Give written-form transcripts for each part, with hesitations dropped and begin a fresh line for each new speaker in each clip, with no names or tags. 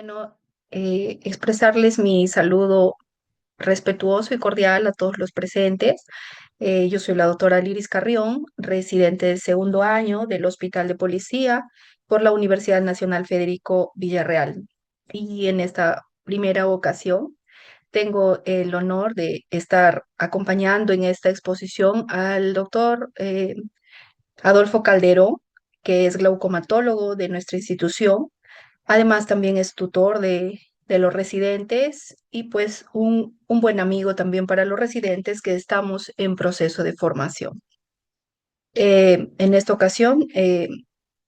Bueno, expresarles mi saludo respetuoso y cordial a todos los presentes. Yo soy la doctora Liris Carrión, residente del segundo año del Hospital de Policía por la Universidad Nacional Federico Villarreal. Y en esta primera ocasión tengo el honor de estar acompañando en esta exposición al doctor Adolfo Calderón, que es glaucomatólogo de nuestra institución. Además, también es tutor de los residentes y pues un buen amigo también para los residentes que estamos en proceso de formación. En esta ocasión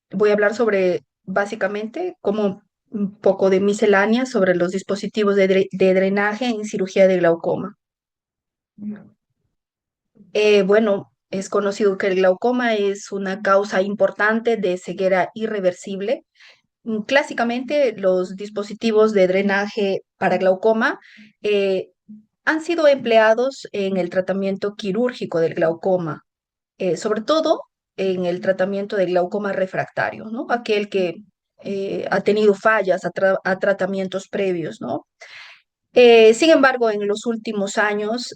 voy a hablar sobre básicamente como un poco de miscelánea sobre los dispositivos de drenaje en cirugía de glaucoma. Bueno, es conocido que el glaucoma es una causa importante de ceguera irreversible. Clásicamente, los dispositivos de drenaje para glaucoma eh, han sido empleados en el tratamiento quirúrgico del glaucoma, sobre todo en el tratamiento del glaucoma refractario, ¿no? Aquel que ha tenido fallas a tratamientos previos, ¿no? Sin embargo, en los últimos años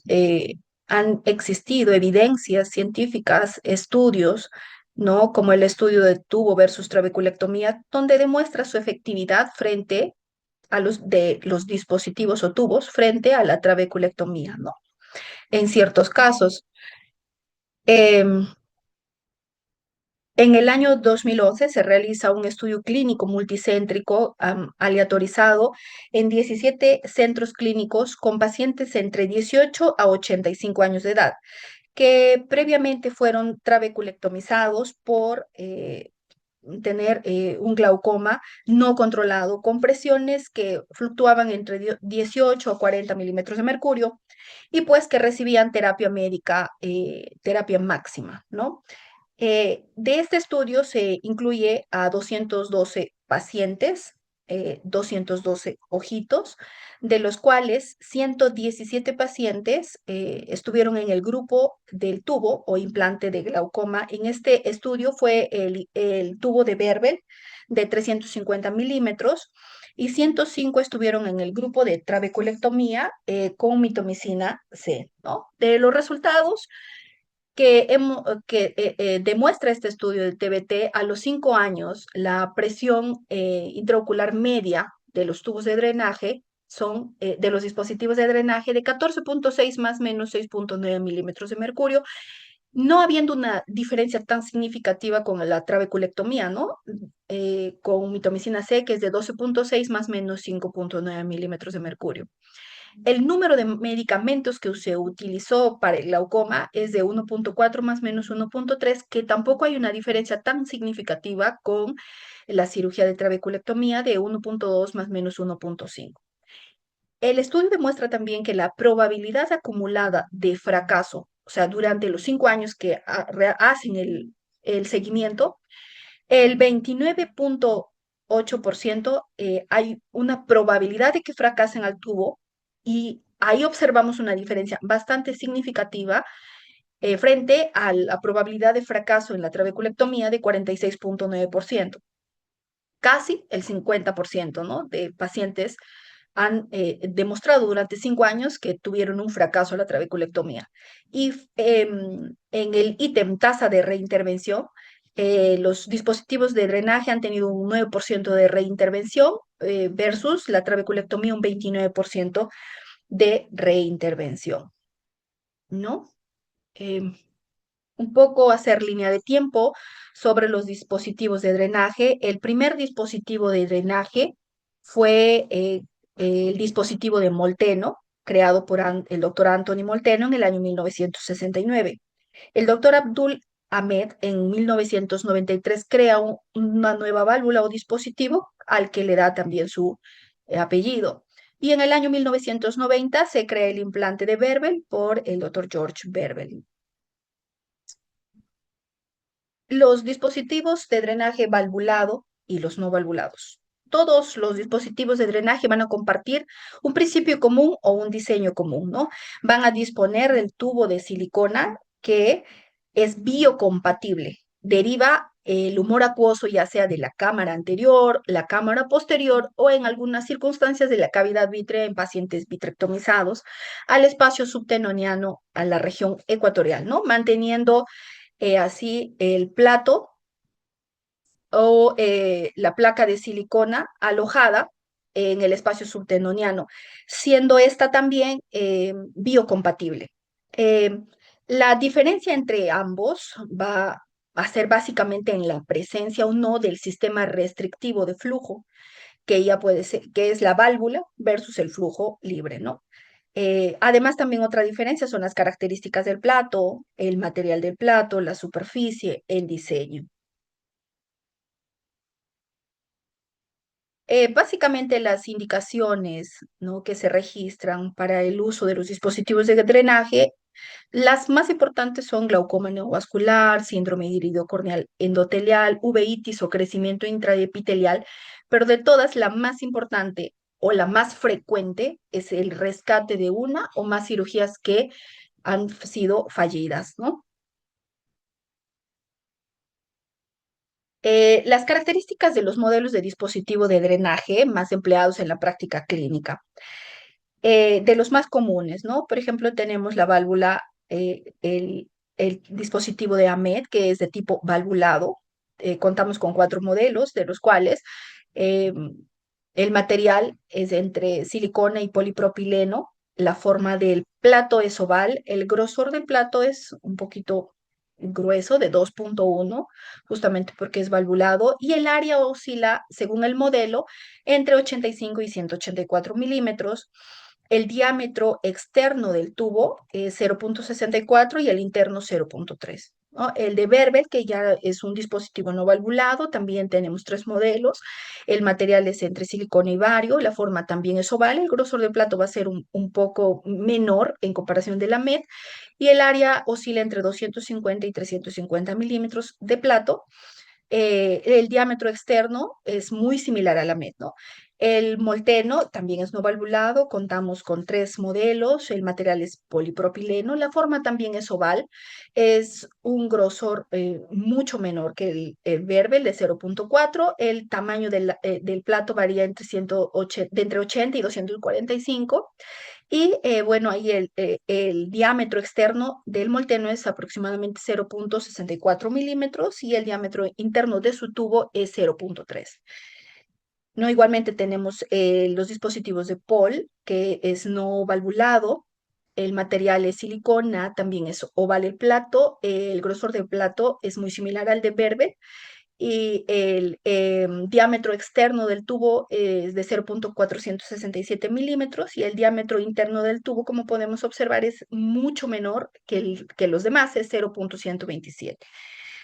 han existido evidencias científicas, estudios, ¿no? Como el estudio de tubo versus trabeculectomía, donde demuestra su efectividad frente a los dispositivos o tubos frente a la trabeculectomía, ¿no? En ciertos casos. Em, en el año 2011 se realiza un estudio clínico multicéntrico aleatorizado en 17 centros clínicos con pacientes entre 18 a 85 años de edad, que previamente fueron trabeculectomizados por tener un glaucoma no controlado con presiones que fluctuaban entre 18 a 40 milímetros de mercurio y pues que recibían terapia médica, terapia máxima, ¿no? De este estudio se incluye a 212 pacientes, 212 ojitos, de los cuales 117 pacientes estuvieron en el grupo del tubo o implante de glaucoma. En este estudio fue el tubo de Berbel de 350 milímetros y 105 estuvieron en el grupo de trabeculectomía con mitomicina C, ¿no? De los resultados que demuestra este estudio del TBT, a los 5 años la presión intraocular media de los tubos de drenaje son de los dispositivos de drenaje de 14,6 más menos 6,9 milímetros de mercurio, no habiendo una diferencia tan significativa con la trabeculectomía, ¿no? Con mitomicina C, que es de 12,6 más menos 5,9 milímetros de mercurio. El número de medicamentos que se utilizó para el glaucoma es de 1,4 más menos 1,3, que tampoco hay una diferencia tan significativa con la cirugía de trabeculectomía de 1,2 más menos 1,5. El estudio demuestra también que la probabilidad acumulada de fracaso, o sea, durante los 5 años que hacen el seguimiento, el 29,8% hay una probabilidad de que fracasen al tubo y ahí observamos una diferencia bastante significativa frente a la probabilidad de fracaso en la trabeculectomía de 46,9%. Casi el 50%, ¿no? De pacientes han demostrado durante 5 años que tuvieron un fracaso a la trabeculectomía. Y en el ítem tasa de reintervención, los dispositivos de drenaje han tenido un 9% de reintervención versus la trabeculectomía un 29% de reintervención, ¿no? Em, un poco hacer línea de tiempo sobre los dispositivos de drenaje. El primer dispositivo de drenaje fue el dispositivo de Molteno, creado por el doctor Anthony Molteno en el año 1969. El doctor Abdul Ahmed en 1993 crea una nueva válvula o dispositivo al que le da también su apellido. Y en el año 1990 se crea el implante de Berbel por el doctor George Berbel. Los dispositivos de drenaje valvulado y los no valvulados. Todos los dispositivos de drenaje van a compartir un principio común o un diseño común, ¿no? Van a disponer del tubo de silicona que es biocompatible. Deriva el humor acuoso, ya sea de la cámara anterior, la cámara posterior o en algunas circunstancias de la cavidad vítrea en pacientes vitrectomizados, al espacio subtenoniano, a la región ecuatorial, ¿no? Manteniendo así el plato o la placa de silicona alojada en el espacio subtenoniano, siendo esta también biocompatible. Eh, la diferencia entre ambos va a ser básicamente en la presencia o no del sistema restrictivo de flujo, que ya puede ser, que es la válvula versus el flujo libre, ¿no? Además, también otra diferencia son las características del plato, el material del plato, la superficie, el diseño. Básicamente las indicaciones, ¿no?, que se registran para el uso de los dispositivos de drenaje, las más importantes son glaucoma neovascular, síndrome iridocorneal endotelial, uveitis o crecimiento intraepitelial, pero de todas la más importante o la más frecuente es el rescate de una o más cirugías que han sido fallidas, ¿no? Las características de los modelos de dispositivo de drenaje más empleados en la práctica clínica. De los más comunes, ¿no? Por ejemplo, tenemos la válvula, el dispositivo de AMED, que es de tipo valvulado. Contamos con 4 modelos, de los cuales eh, el material es entre silicona y polipropileno. La forma del plato es oval. El grosor del plato es un poquito grueso, de 2,1, justamente porque es valvulado. Y el área oscila, según el modelo, entre 85 y 184 milímetros. El diámetro externo del tubo es 0,64 y el interno 0,3. ¿No? El de Vervet, que ya es un dispositivo no valvulado, también tenemos 3 modelos. El material es entre silicona y bario, la forma también es oval, el grosor del plato va a ser un poco menor en comparación de la MED y el área oscila entre 250 y 350 milímetros de plato. El diámetro externo es muy similar a la MED, ¿no? El molteno también es no valvulado, contamos con 3 modelos, el material es polipropileno, la forma también es oval, es un grosor mucho menor que el Verbel de 0,4, el tamaño del plato varía de entre 80 y 245, y bueno, ahí el diámetro externo del molteno es aproximadamente 0,64 milímetros y el diámetro interno de su tubo es 0,3. No, igualmente tenemos los dispositivos de POL, que es no valvulado. El material es silicona, también es oval el plato. El grosor del plato es muy similar al de Berber y el diámetro externo del tubo es de 0,467 milímetros y el diámetro interno del tubo, como podemos observar, es mucho menor que los demás, es 0,127.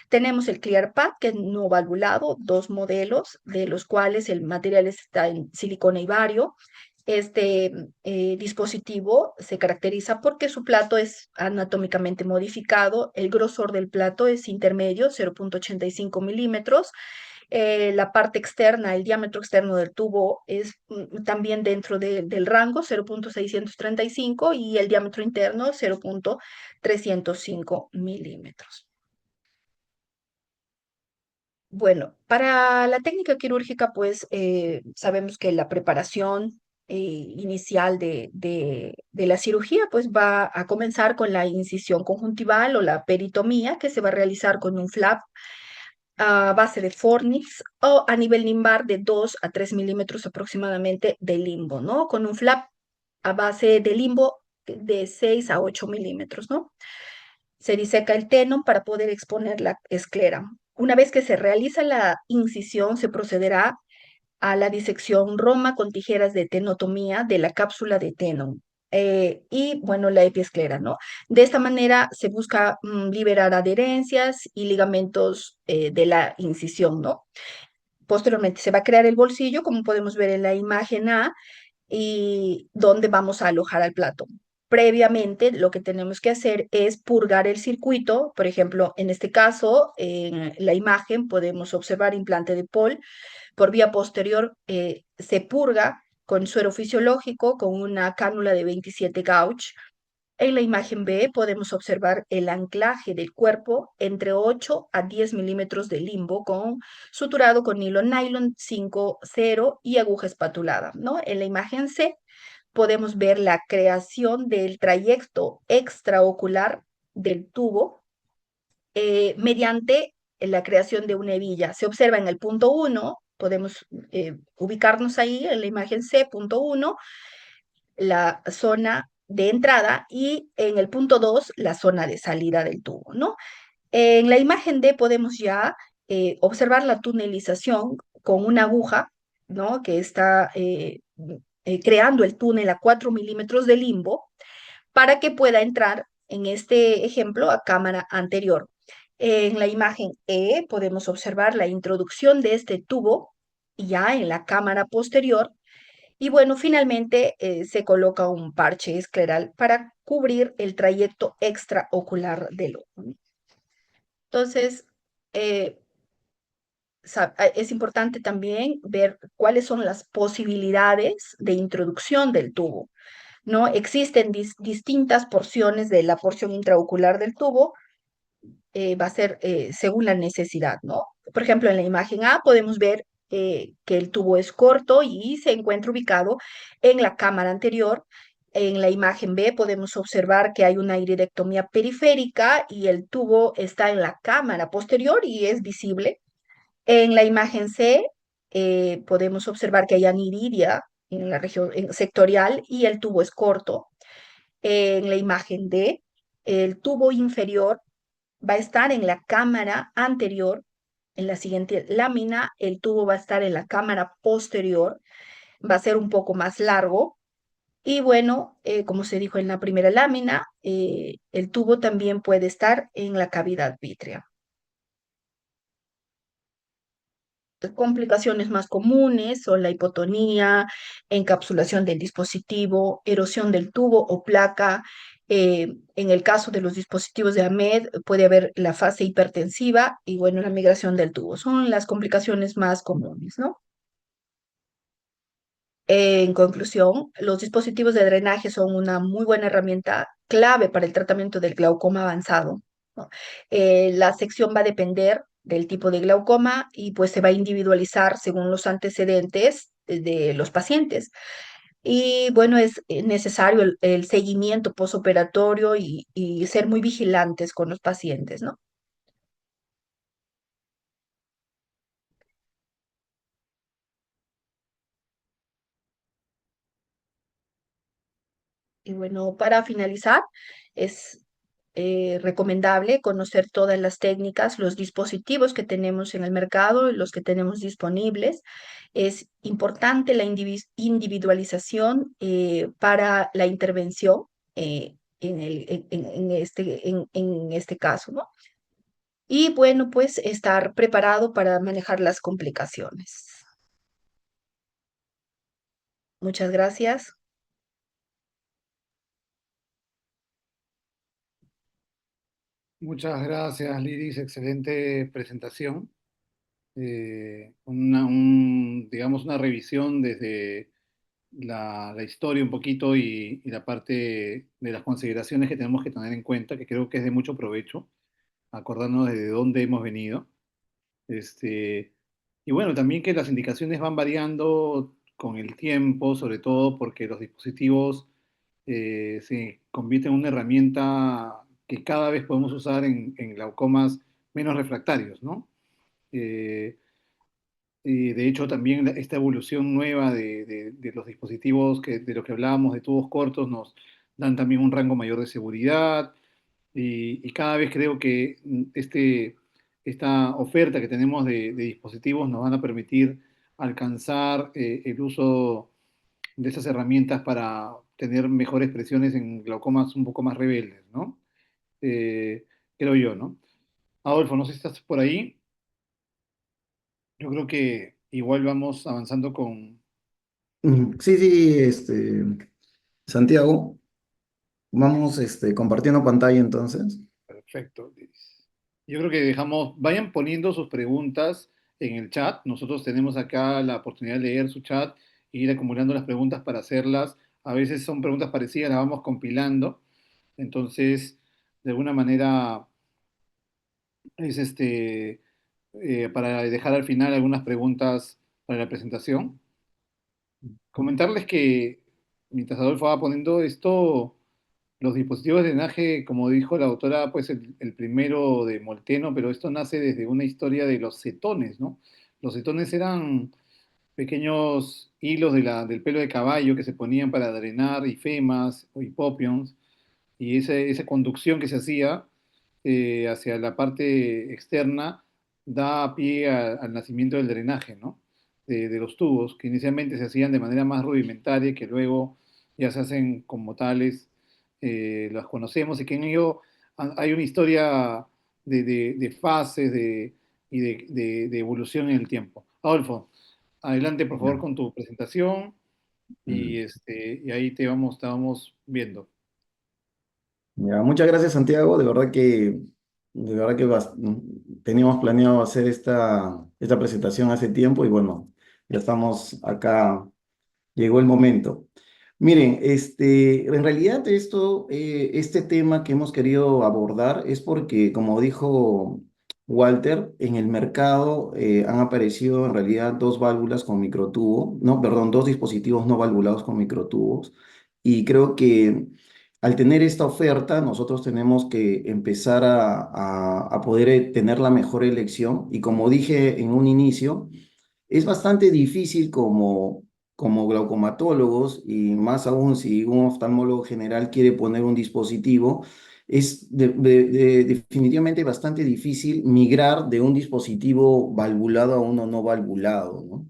Tenemos el ClearPad, que es no valvulado, 2 modelos, de los cuales el material está en silicona y bario. Este dispositivo se caracteriza porque su plato es anatómicamente modificado, el grosor del plato es intermedio, 0,85 milímetros. La parte externa, el diámetro externo del tubo es también dentro del rango, 0,635, y el diámetro interno, 0,305 milímetros. Bueno, para la técnica quirúrgica, pues sabemos que la preparación inicial de la cirugía, pues va a comenzar con la incisión conjuntival o la peritomía, que se va a realizar con un flap a base de fornix o a nivel limbar de 2 a 3 milímetros aproximadamente de limbo, ¿no? Con un flap a base de limbo de 6 a 8 milímetros, ¿no? Se diseca el tenon para poder exponer la esclera. Una vez que se realiza la incisión, se procederá a la disección roma con tijeras de tenotomía de la cápsula de tenon. Y bueno, la epiesclera, ¿no? De esta manera se busca liberar adherencias y ligamentos de la incisión, ¿no? Posteriormente se va a crear el bolsillo, como podemos ver en la imagen A, y donde vamos a alojar al plato. Previamente, lo que tenemos que hacer es purgar el circuito. Por ejemplo, en este caso, en la imagen podemos observar implante de POL. Por vía posterior, se purga con suero fisiológico, con una cánula de 27 gauge. En la imagen B podemos observar el anclaje del cuerpo entre 8 a 10 milímetros de limbo suturado con hilo nylon 5.0 y aguja espatulada, ¿no? En la imagen C podemos ver la creación del trayecto extraocular del tubo mediante la creación de una hebilla. Se observa en el punto 1, podemos ubicarnos ahí en la imagen C, punto 1, la zona de entrada y en el punto 2 la zona de salida del tubo, ¿no? En la imagen D podemos ya observar la tunelización con una aguja, ¿no? Que está creando el túnel a 4 milímetros de limbo para que pueda entrar, en este ejemplo, a cámara anterior. En la imagen E podemos observar la introducción de este tubo ya en la cámara posterior y bueno, finalmente se coloca un parche escleral para cubrir el trayecto extraocular del ojo. Entonces, eh, es importante también ver cuáles son las posibilidades de introducción del tubo, ¿no? Existen distintas porciones de la porción intraocular del tubo, va a ser según la necesidad, ¿no? Por ejemplo, en la imagen A podemos ver que el tubo es corto y se encuentra ubicado en la cámara anterior. En la imagen B podemos observar que hay una irirectomía periférica y el tubo está en la cámara posterior y es visible. En la imagen C podemos observar que hay aniridia en la región sectorial y el tubo es corto. En la imagen D, el tubo inferior va a estar en la cámara anterior. En la siguiente lámina, el tubo va a estar en la cámara posterior, va a ser un poco más largo. Y bueno, como se dijo en la primera lámina, el tubo también puede estar en la cavidad vítrea. Complicaciones más comunes son la hipotonía, encapsulación del dispositivo, erosión del tubo o placa. En el caso de los dispositivos de AMED puede haber la fase hipertensiva y bueno, la migración del tubo. Son las complicaciones más comunes, ¿no? En conclusión, los dispositivos de drenaje son una muy buena herramienta clave para el tratamiento del glaucoma avanzado, ¿no? La sección va a depender del tipo de glaucoma y pues se va a individualizar según los antecedentes de los pacientes. Y bueno, es necesario el seguimiento posoperatorio y ser muy vigilantes con los pacientes, ¿no? Y bueno, para finalizar, es recomendable conocer todas las técnicas, los dispositivos que tenemos en el mercado y los que tenemos disponibles. Es importante la individualización para la intervención en este caso, ¿no? Y bueno, pues estar preparado para manejar las complicaciones. Muchas gracias.
Muchas gracias, Liris. Excelente presentación. Digamos, una revisión desde la historia un poquito y la parte de las consideraciones que tenemos que tener en cuenta, que creo que es de mucho provecho, acordarnos de dónde hemos venido. Este, y bueno, también que las indicaciones van variando con el tiempo, sobre todo porque los dispositivos se convierten en una herramienta que cada vez podemos usar en glaucomas menos refractarios, ¿no? Eh, y de hecho, también esta evolución nueva de los dispositivos de lo que hablábamos, de tubos cortos, nos dan también un rango mayor de seguridad y cada vez creo que esta oferta que tenemos de dispositivos nos van a permitir alcanzar el uso de esas herramientas para tener mejores presiones en glaucomas un poco más rebeldes, ¿no? Creo yo, ¿no? Adolfo, no sé si estás por ahí. Yo creo que igual vamos avanzando con...
Sí, sí, Santiago, vamos, compartiendo pantalla entonces.
Perfecto, Liz. Yo creo que dejamos, vayan poniendo sus preguntas en el chat. Nosotros tenemos acá la oportunidad de leer su chat e ir acumulando las preguntas para hacerlas. A veces son preguntas parecidas, las vamos compilando. Entonces, de alguna manera, es para dejar al final algunas preguntas para la presentación. Comentarles que mientras Adolfo va poniendo esto, los dispositivos de drenaje, como dijo la autora, pues el primero de Molteno, pero esto nace desde una historia de los cetones, ¿no? Los cetones eran pequeños hilos del pelo de caballo que se ponían para drenar ifemas o hipopions, y esa conducción que se hacía hacia la parte externa da pie al nacimiento del drenaje, ¿no? De los tubos, que inicialmente se hacían de manera más rudimentaria y que luego ya se hacen como tales, los conocemos y que en ello hay una historia de fases y de evolución en el tiempo. Adolfo, adelante por favor
Ya.
con tu presentación y,
Mm.
y ahí te vamos viendo.
Ya, muchas gracias, Santiago. Teníamos planeado hacer esta presentación hace tiempo y bueno, ya estamos acá, llegó el momento. Miren, en realidad este tema que hemos querido abordar es porque, como dijo Walter, en el mercado han aparecido en realidad dos válvulas con microtubo, no, perdón, dos dispositivos no valvulados con microtubos. Y creo que al tener esta oferta, nosotros tenemos que empezar a poder tener la mejor elección. Y como dije en un inicio, es bastante difícil como glaucomatólogos y más aún si un oftalmólogo general quiere poner un dispositivo, es definitivamente bastante difícil migrar de un dispositivo valvulado a uno no valvulado, ¿no?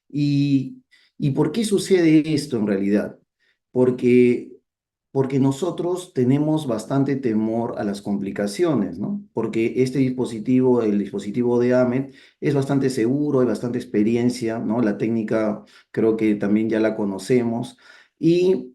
¿Y, y por qué sucede esto en realidad? Porque, porque nosotros tenemos bastante temor a las complicaciones, ¿no? Porque este dispositivo, el dispositivo de AMED, es bastante seguro, hay bastante experiencia, ¿no? La técnica creo que también ya la conocemos. Y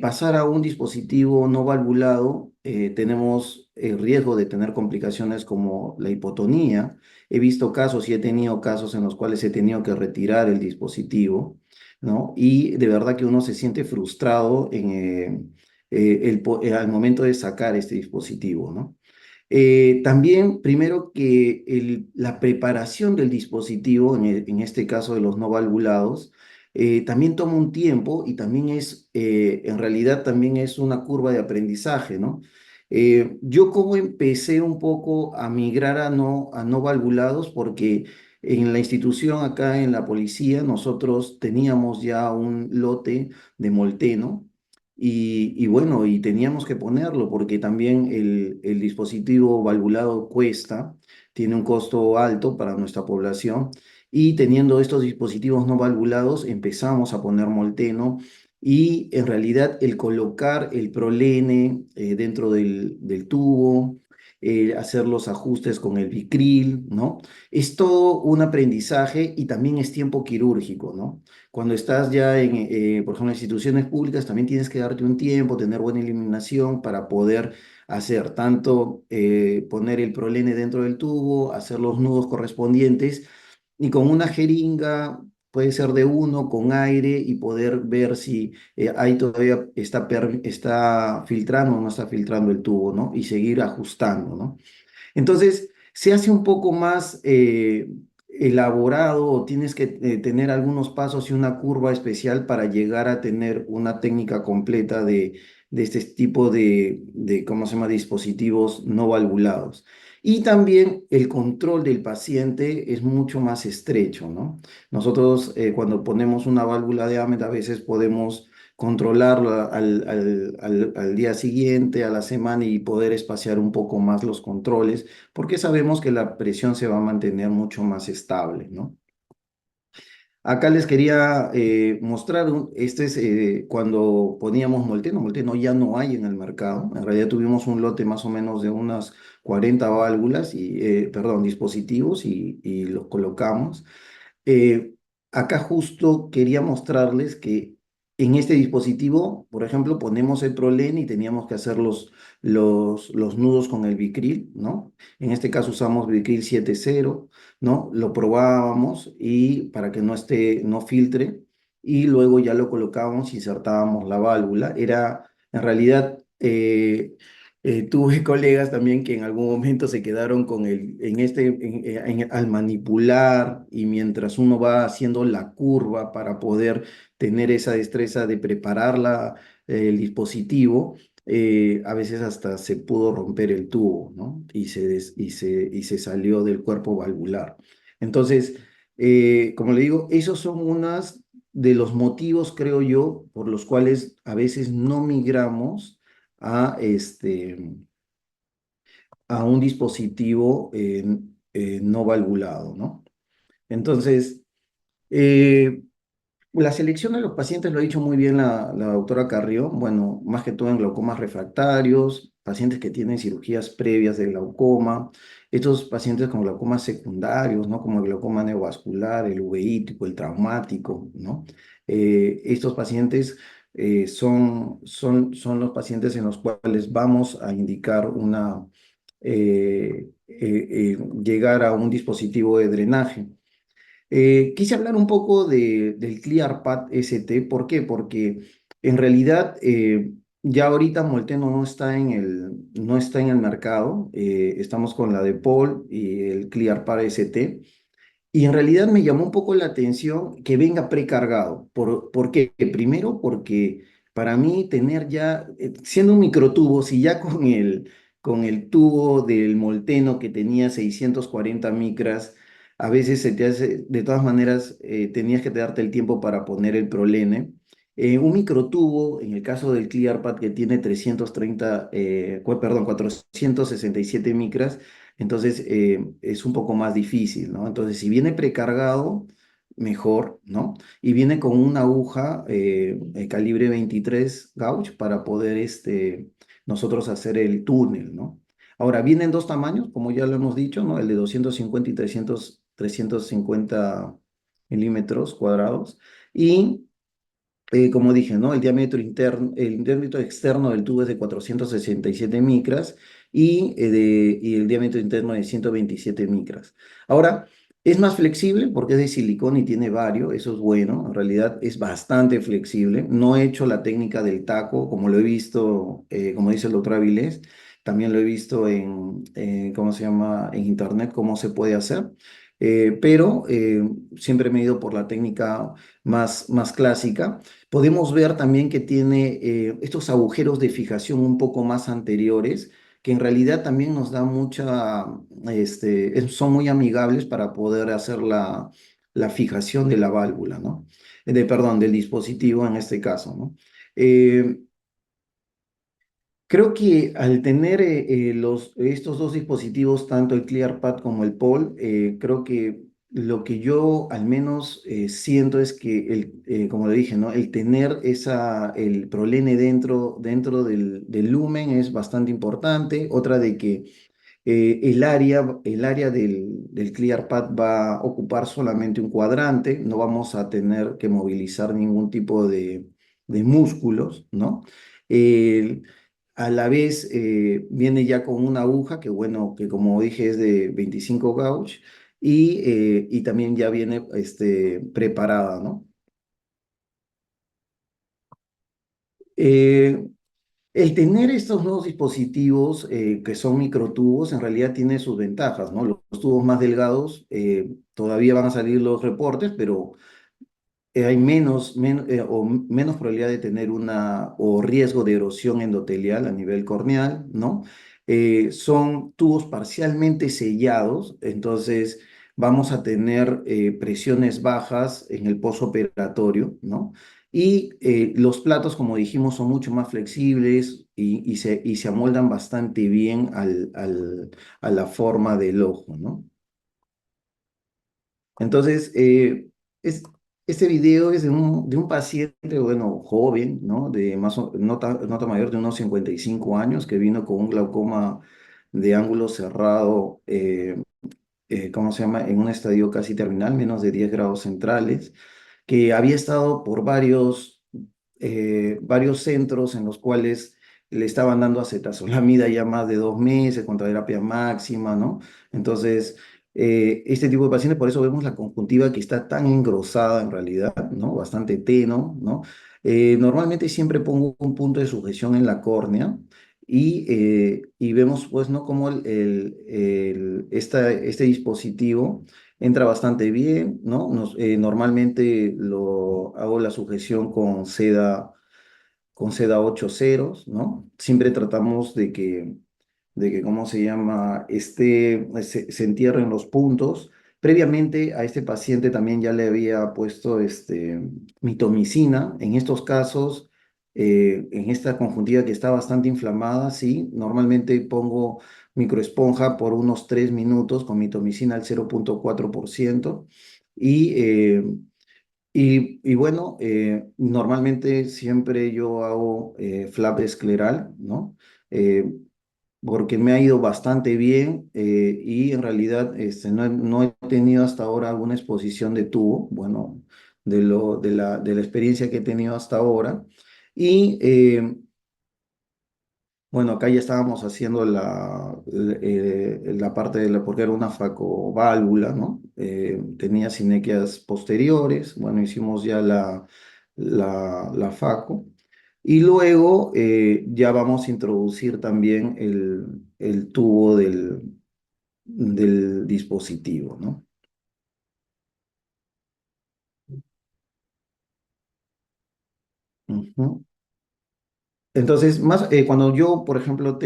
pasar a un dispositivo no valvulado, tenemos el riesgo de tener complicaciones como la hipotonía. He visto casos y he tenido casos en los cuales he tenido que retirar el dispositivo, ¿no? Y de verdad que uno se siente frustrado al momento de sacar este dispositivo, ¿no? También, primero que la preparación del dispositivo, en este caso de los no valvulados, también toma un tiempo y también en realidad también es una curva de aprendizaje, ¿no? Yo como empecé un poco a migrar a no valvulados porque en la institución acá en la policía nosotros teníamos ya un lote de Molteno y bueno, y teníamos que ponerlo porque también el dispositivo valvulado cuesta, tiene un costo alto para nuestra población. Y teniendo estos dispositivos no valvulados, empezamos a poner Molteno. Y en realidad el colocar el prolene dentro del tubo, hacer los ajustes con el Vicril, ¿no? Es todo un aprendizaje y también es tiempo quirúrgico, ¿no? Cuando estás ya por ejemplo, en instituciones públicas, también tienes que darte un tiempo, tener buena iluminación para poder hacer tanto poner el prolene dentro del tubo, hacer los nudos correspondientes y con una jeringa, puede ser de uno, con aire y poder ver si ahí todavía está filtrando o no está filtrando el tubo, ¿no? Y seguir ajustando, ¿no? Entonces, se hace un poco más elaborado o tienes que tener algunos pasos y una curva especial para llegar a tener una técnica completa de este tipo ¿cómo se llama?, dispositivos no valvulados. Y también el control del paciente es mucho más estrecho, ¿no? Nosotros cuando ponemos una válvula de AMED a veces podemos controlarlo al día siguiente, a la semana y poder espaciar un poco más los controles, porque sabemos que la presión se va a mantener mucho más estable, ¿no? Acá les quería mostrar, este es cuando poníamos Molteno. Molteno ya no hay en el mercado. En realidad tuvimos un lote más o menos de unas 40 válvulas perdón, dispositivos y los colocamos. Eh, Acá justo quería mostrarles que en este dispositivo, por ejemplo, ponemos el Prolen y teníamos que hacer los nudos con el Vicril, ¿no? En este caso usamos Vicril 7.0, ¿no? Lo probábamos y para que no filtre, y luego ya lo colocábamos, insertábamos la válvula. En realidad Eh, tuve colegas también que en algún momento se quedaron con al manipular y mientras uno va haciendo la curva para poder tener esa destreza de preparar el dispositivo, a veces hasta se pudo romper el tubo, ¿no? Y se salió del cuerpo valvular. Entonces, como le digo, esos son unas de los motivos, creo yo, por los cuales a veces no migramos a, a un dispositivo no valvulado, ¿no? Entonces, eh, la selección de los pacientes lo ha dicho muy bien la doctora Carrió, bueno, más que todo en glaucomas refractarios, pacientes que tienen cirugías previas de glaucoma, estos pacientes con glaucomas secundarios, ¿no? Como el glaucoma neovascular, el uveítico, el traumático, ¿no? Estos pacientes son los pacientes en los cuales vamos a indicar llegar a un dispositivo de drenaje. Quise hablar un poco del ClearPad ST. ¿Por qué? Porque en realidad ya ahorita Molteno no está en el mercado. Estamos con la de Paul y el ClearPad ST. Y en realidad me llamó un poco la atención que venga precargado. ¿Por qué? Primero porque para mí tener ya, siendo un microtubo, si ya con el tubo del Molteno que tenía 640 micras, a veces se te hace, de todas maneras, tenías que darte el tiempo para poner el prolene. Un microtubo, en el caso del ClearPad que tiene 467 micras, entonces es un poco más difícil, ¿no? Entonces, si viene precargado, mejor, ¿no? Y viene con una aguja calibre 23 gauge para poder nosotros hacer el túnel, ¿no? Ahora, vienen dos tamaños, como ya lo hemos dicho, ¿no? El de 250 y 350 milímetros cuadrados. Y como dije, ¿no? El diámetro externo del tubo es de 467 micras y el diámetro interno de 127 micras. Ahora, es más flexible porque es de silicón y tiene vario, eso es bueno, en realidad es bastante flexible. No he hecho la técnica del taco, como lo he visto, como dice el doctor Avilés, también lo he visto ¿cómo se llama? En internet, cómo se puede hacer. Pero siempre me he ido por la técnica más clásica. Podemos ver también que tiene estos agujeros de fijación un poco más anteriores, que en realidad también nos da son muy amigables para poder hacer la fijación de la válvula, ¿no? Perdón, del dispositivo en este caso, ¿no? Eh, Creo que al tener estos dos dispositivos, tanto el ClearPad como el Pole, creo que lo que yo al menos siento es que, como le dije, ¿no? El tener el prolene dentro del lumen es bastante importante. Otra de que el área del ClearPad va a ocupar solamente un cuadrante, no vamos a tener que movilizar ningún tipo de músculos, ¿no? El- a la vez viene ya con una aguja que, bueno, que como dije es de 25 gauge y también ya viene preparada, ¿no? Eh, El tener estos nuevos dispositivos que son microtubos en realidad tiene sus ventajas, ¿no? Los tubos más delgados todavía van a salir los reportes, pero hay menos probabilidad de tener o riesgo de erosión endotelial a nivel corneal, ¿no? Son tubos parcialmente sellados, entonces vamos a tener presiones bajas en el postoperatorio, ¿no? Y los platos, como dijimos, son mucho más flexibles y se amoldan bastante bien a la forma del ojo, ¿no? Entonces, es, este video es de un paciente, bueno, joven, ¿no? Nota mayor de unos 55 años, que vino con un glaucoma de ángulo cerrado, ¿cómo se llama? En un estadio casi terminal, menos de 10 grados centrales, que había estado por varios centros en los cuales le estaban dando acetazolamida ya más de 2 meses con terapia máxima, ¿no? Entonces, este tipo de pacientes, por eso vemos la conjuntiva que está tan engrosada en realidad, ¿no? Bastante teno, ¿no? Normalmente siempre pongo un punto de sujeción en la córnea y vemos pues, ¿no? Cómo este dispositivo entra bastante bien, ¿no? Normalmente hago la sujeción con seda 8 ceros, ¿no? Siempre tratamos de que, ¿cómo se llama? Se entierren los puntos. Previamente a este paciente también ya le había puesto mitomicina. En estos casos, en esta conjuntiva que está bastante inflamada, sí, normalmente pongo microesponja por unos 3 minutos con mitomicina al 0,4% y, eh, y bueno, normalmente siempre yo hago flap escleral, ¿no? Eh, Porque me ha ido bastante bien y en realidad no he tenido hasta ahora alguna exposición de tubo, bueno, de la experiencia que he tenido hasta ahora. Y bueno, acá ya estábamos haciendo la parte porque era una fracoválvula, ¿no? Tenía sinequias posteriores, bueno, hicimos ya la faco. Y luego ya vamos a introducir también el tubo del dispositivo, ¿no? Ujú. Entonces, cuando yo, por ejemplo,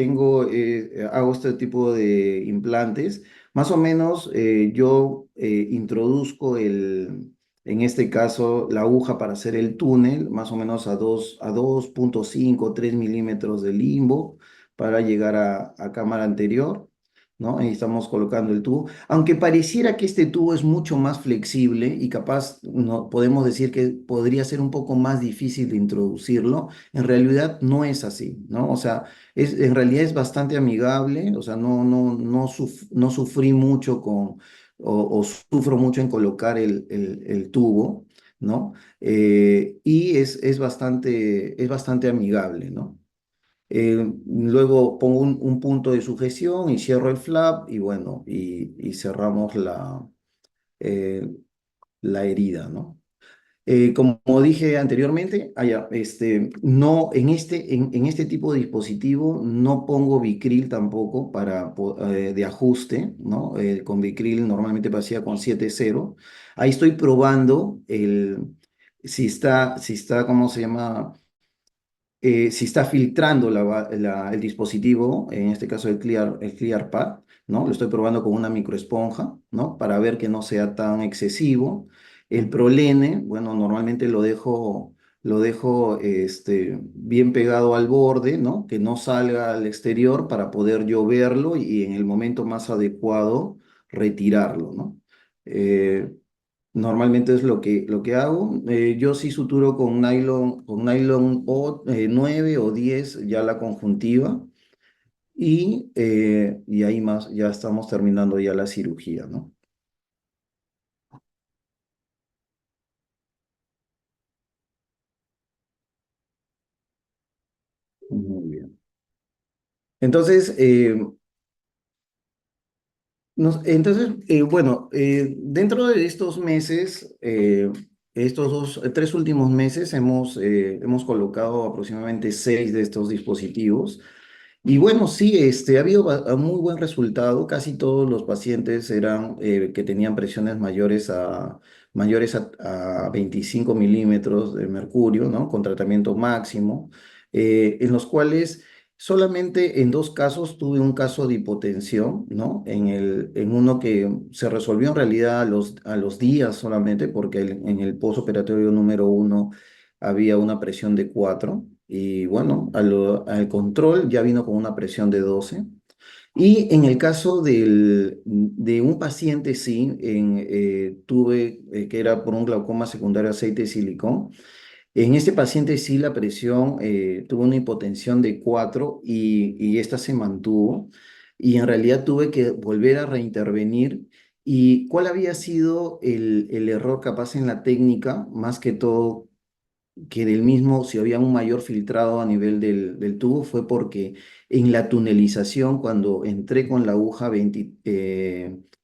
hago este tipo de implantes, más o menos yo introduzco en este caso, la aguja para hacer el túnel, más o menos a 2,5, 3 milímetros de limbo para llegar a cámara anterior, ¿no? Ahí estamos colocando el tubo. Aunque pareciera que este tubo es mucho más flexible y capaz no, podemos decir que podría ser un poco más difícil de introducirlo, en realidad no es así, ¿no? O sea, en realidad es bastante amigable, o sea, no sufrí mucho o sufro mucho en colocar el tubo, ¿no? Y es bastante amigable, ¿no? Luego pongo un punto de sujeción y cierro el flap y bueno, y cerramos eh, la herida, ¿no? Como dije anteriormente, no, en este tipo de dispositivo no pongo Vicryl tampoco de ajuste, ¿no? Con Vicryl normalmente pasía con 7,0. Ahí estoy probando si está, ¿cómo se llama? Si está filtrando el dispositivo, en este caso el Clear Pad, ¿no? Lo estoy probando con una microesponja, ¿no? Para ver que no sea tan excesivo. El prolene, bueno, normalmente lo dejo bien pegado al borde, ¿no? Que no salga al exterior para poder yo verlo y en el momento más adecuado retirarlo, ¿no? Eh, Normalmente es lo que hago. Yo sí suturo con nylon 9 o 10 ya la conjuntiva y ahí más ya estamos terminando ya la cirugía, ¿no? Muy bien. Entonces, bueno, dentro de estos meses, estos 3 últimos meses hemos colocado aproximadamente 6 de estos dispositivos. Y bueno, sí, ha habido muy buen resultado. Casi todos los pacientes eran que tenían presiones mayores a 25 milímetros de mercurio, ¿no? Con tratamiento máximo, en los cuales solamente en 2 casos tuve un caso de hipotensión, ¿no? En uno que se resolvió en realidad a los días solamente, porque en el posoperatorio número 1 había una presión de 4 y bueno, al control ya vino con una presión de 12. Y en el caso de un paciente, sí, tuve que era por un glaucoma secundario aceite de silicón. En este paciente sí la presión tuvo una hipotensión de 4 y esta se mantuvo. Y en realidad tuve que volver a reintervenir. ¿Y cuál había sido el error capaz en la técnica? Más que todo que del mismo, si había un mayor filtrado a nivel del tubo, fue porque en la tunelización, cuando entré con la aguja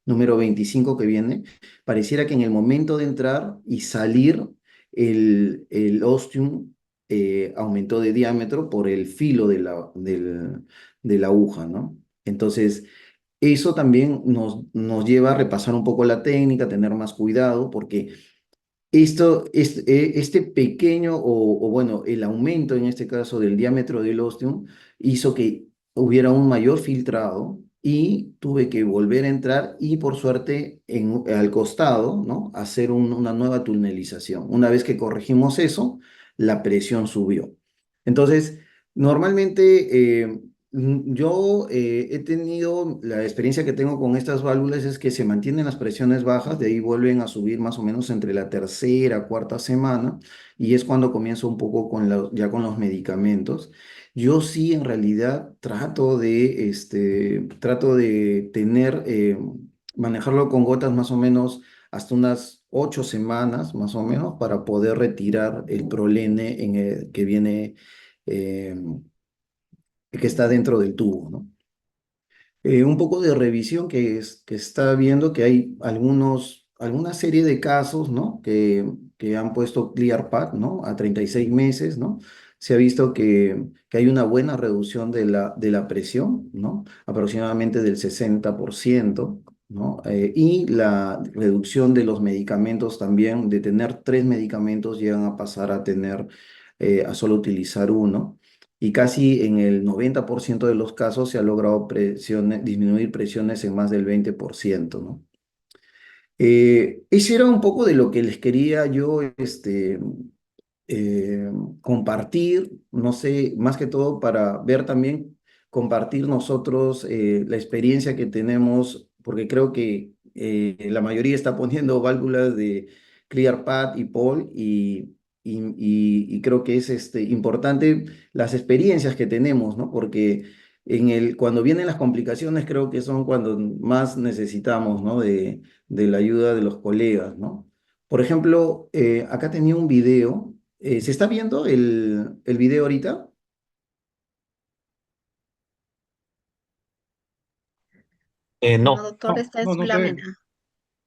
número 25 que viene, pareciera que en el momento de entrar y salir, el ostium aumentó de diámetro por el filo de la aguja, ¿no? Entonces, eso también nos lleva a repasar un poco la técnica, tener más cuidado, porque este pequeño, o bueno, el aumento en este caso del diámetro del ostium hizo que hubiera un mayor filtrado y tuve que volver a entrar y por suerte al costado, ¿no? Hacer una nueva tunelización. Una vez que corregimos eso, la presión subió. Entonces, normalmente yo he tenido, la experiencia que tengo con estas válvulas es que se mantienen las presiones bajas, de ahí vuelven a subir más o menos entre la tercera, cuarta semana, y es cuando comienzo un poco ya con los medicamentos. Yo sí, en realidad, trato de manejarlo con gotas más o menos hasta unas 8 semanas, más o menos, para poder retirar el prolene que viene, eh, que está dentro del tubo, ¿no? Un poco de revisión que está viendo que hay alguna serie de casos, ¿no? Que han puesto ClearPath, ¿no? A 36 meses, ¿no? Se ha visto que hay una buena reducción de la presión, ¿no? Aproximadamente del 60%, ¿no? Y la reducción de los medicamentos también, de tener 3 medicamentos, llegan a pasar a a solo utilizar uno y casi en el 90% de los casos se ha logrado disminuir presiones en más del 20%, ¿no? Ese era un poco de lo que les quería yo eh, compartir, no sé, más que todo para ver también, compartir nosotros la experiencia que tenemos, porque creo que la mayoría está poniendo válvulas de ClearPath y POL y creo que es importante las experiencias que tenemos, ¿no? Porque cuando vienen las complicaciones creo que son cuando más necesitamos, ¿no? De la ayuda de los colegas, ¿no? Por ejemplo, acá tenía un video. ¿Se está viendo el video ahorita?
No,
No,
doctor,
no,
esta es
no,
su
no se ve.
lámina.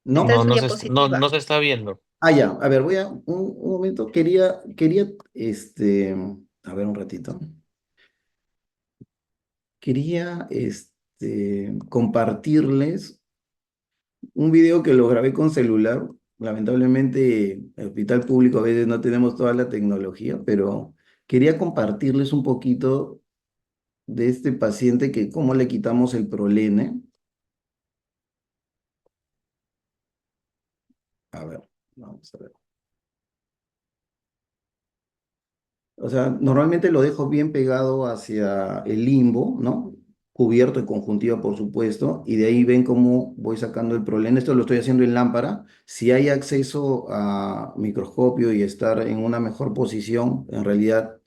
Esta
¿No?
es
No,
su
no,
diapositiva.
no se está viendo.
Ah, ya. A ver, un momento. Quería, a ver un ratito. Quería, compartirles un video que lo grabé con celular. Lamentablemente, en el hospital público a veces no tenemos toda la tecnología, pero quería compartirles un poquito de este paciente que cómo le quitamos el prolene. A ver, vamos a ver. O sea, normalmente lo dejo bien pegado hacia el limbo, ¿no? Cubierto de conjuntiva, por supuesto, y de ahí ven cómo voy sacando el problema. Esto lo estoy haciendo en lámpara. Si hay acceso a microscopio y estar en una mejor posición, en realidad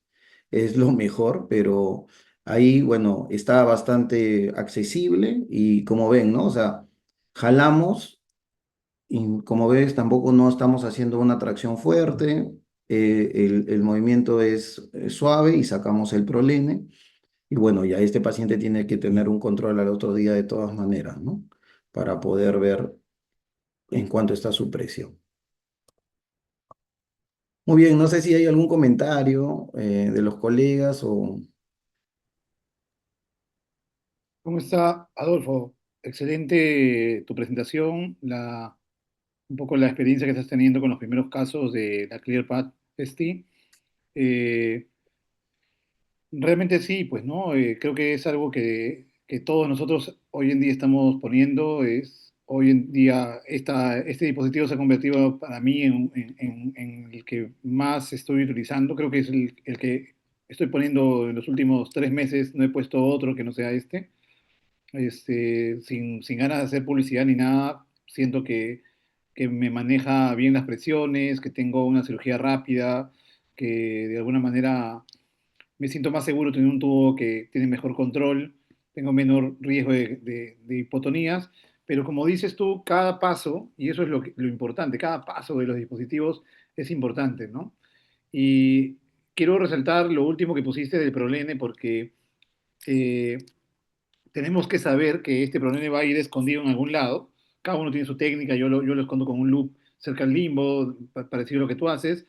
es lo mejor, pero ahí, bueno, está bastante accesible y como ven, ¿no? O sea, jalamos. Y como ves, tampoco no estamos haciendo una tracción fuerte, el movimiento es suave y sacamos el prolene. Y bueno, ya este paciente tiene que tener un control al otro día de todas maneras, ¿no? Para poder ver en cuánto está su presión. Muy bien, no sé si hay algún comentario de los colegas o...
¿Cómo está, Adolfo? Excelente tu presentación, un poco la experiencia que estás teniendo con los primeros casos de la ClearPath ST. Eh, Realmente sí, pues, ¿no? Creo que es algo que todos nosotros hoy en día estamos poniendo. Hoy en día este dispositivo se ha convertido para mí en el que más estoy utilizando. Creo que es el que estoy poniendo en los últimos 3 meses. No he puesto otro que no sea este. Sin ganas de hacer publicidad ni nada. Siento que me maneja bien las presiones, que tengo una cirugía rápida, que de alguna manera me siento más seguro teniendo un tubo que tiene mejor control, tengo menor riesgo de hipotonías, pero como dices tú, cada paso, y eso es lo importante, cada paso de los dispositivos es importante, ¿no? Y quiero resaltar lo último que pusiste del prolene porque eh, tenemos que saber que este prolene va a ir escondido en algún lado, cada uno tiene su técnica, yo lo escondo con un loop cerca al limbo, parecido a lo que tú haces,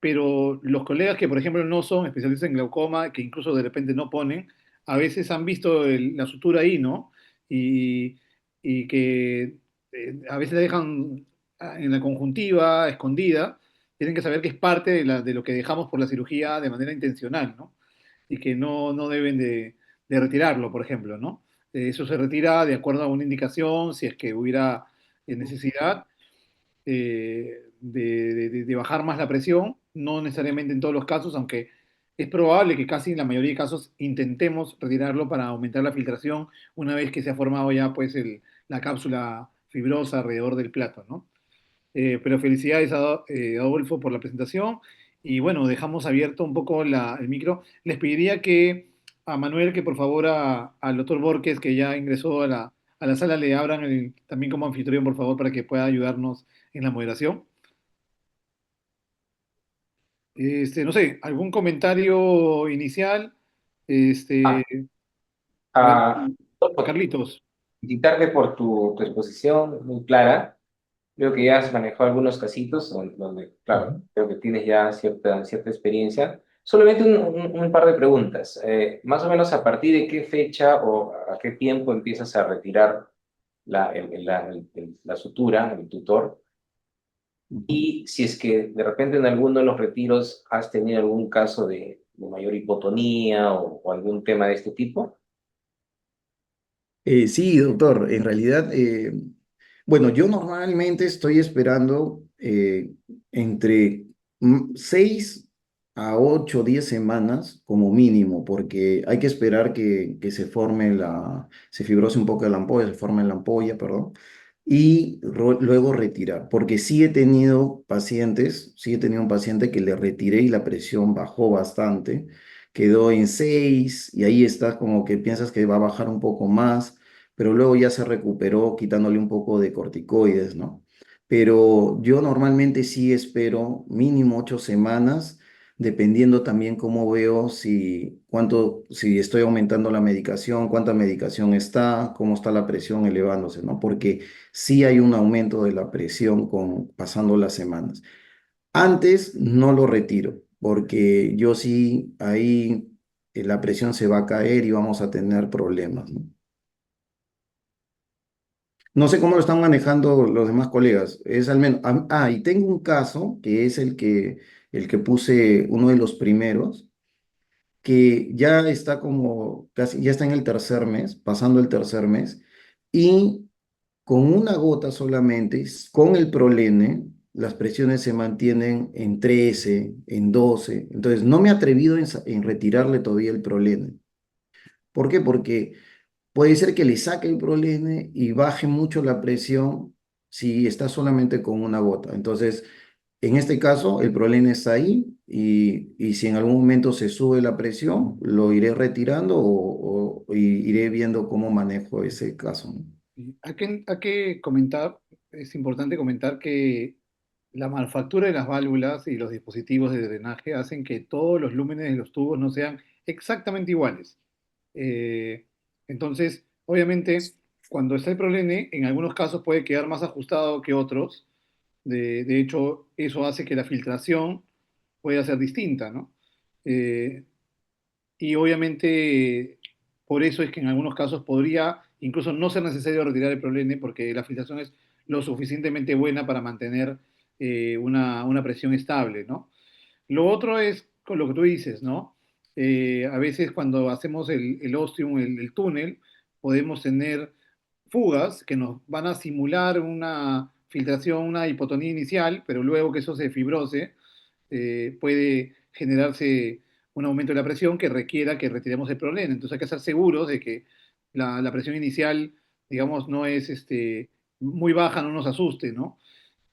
pero los colegas que, por ejemplo, no son especialistas en glaucoma, que incluso de repente no ponen, a veces han visto la sutura ahí, ¿no? Y, y que a veces la dejan en la conjuntiva, escondida, tienen que saber que es parte de lo que dejamos por la cirugía de manera intencional, ¿no? Y que no deben de retirarlo, por ejemplo, ¿no? Eso se retira de acuerdo a una indicación, si es que hubiera necesidad de bajar más la presión, no necesariamente en todos los casos, aunque es probable que casi en la mayoría de casos intentemos retirarlo para aumentar la filtración una vez que se ha formado ya pues la cápsula fibrosa alrededor del plato, ¿no? Pero felicidades a Adolfo por la presentación y bueno, dejamos abierto un poco el micro. Les pediría que a Manuel que por favor al doctor Borges que ya ingresó a la sala le abran también como anfitrión por favor para que pueda ayudarnos en la moderación. No sé, ¿algún comentario inicial? Este,
Ah,
a ver,
ah, por
Carlitos.
felicitarte por tu exposición muy clara. Creo que ya has manejado algunos casitos donde, claro, creo que tienes ya cierta experiencia. Solamente un par de preguntas. Más o menos, ¿a partir de qué fecha o a qué tiempo empiezas a retirar la sutura, el tutor?
Ujú.
Y si es que de repente en alguno de los retiros has tenido algún caso de mayor hipotonía o algún tema de este tipo.
Sí, doctor, en realidad, bueno, yo normalmente estoy esperando entre 6 a 8, 10 semanas como mínimo, porque hay que esperar que se forme se fibrose un poco la ampolla, se forme la ampolla, perdón, y luego retirar, porque sí he tenido un paciente que le retiré y la presión bajó bastante, quedó en 6 y ahí está como que piensas que va a bajar un poco más, pero luego ya se recuperó quitándole un poco de corticoides, ¿no? Pero yo normalmente sí espero mínimo 8 semanas, dependiendo también cómo veo si estoy aumentando la medicación, cuánta medicación está, cómo está la presión elevándose, ¿no? Porque sí hay un aumento de la presión pasando las semanas. Antes no lo retiro, porque yo sí, ahí la presión se va a caer y vamos a tener problemas, ¿no? No sé cómo lo están manejando los demás colegas. Es al menos, y tengo un caso que es el que puse uno de los primeros, que ya está como casi, ya está en el tercer mes, pasando el tercer mes, y con una gota solamente, con el prolene, las presiones se mantienen en 13, en 12. Entonces, no me he atrevido en retirarle todavía el prolene. ¿Por qué? Porque puede ser que le saque el prolene y baje mucho la presión si está solamente con una gota. Entonces, en este caso, el prolene está ahí y si en algún momento se sube la presión, lo iré retirando o iré viendo cómo manejo ese caso, ¿no?
Hay que comentar, es importante comentar que la manufactura de las válvulas y los dispositivos de drenaje hacen que todos los lúmenes de los tubos no sean exactamente iguales. Eh, entonces, obviamente, cuando está el prolene, en algunos casos puede quedar más ajustado que otros. De hecho, eso hace que la filtración pueda ser distinta, ¿no? Eh, y obviamente, por eso es que en algunos casos podría incluso no ser necesario retirar el prolene porque la filtración es lo suficientemente buena para mantener una presión estable, ¿no? Lo otro es con lo que tú dices, ¿no? A veces cuando hacemos el ostium, el túnel, podemos tener fugas que nos van a simular una filtración, una hipotonía inicial, pero luego que eso se fibrose, puede generarse un aumento de la presión que requiera que retiremos el problema. Entonces hay que estar seguros de que la presión inicial, digamos, no es muy baja, no nos asuste, ¿no?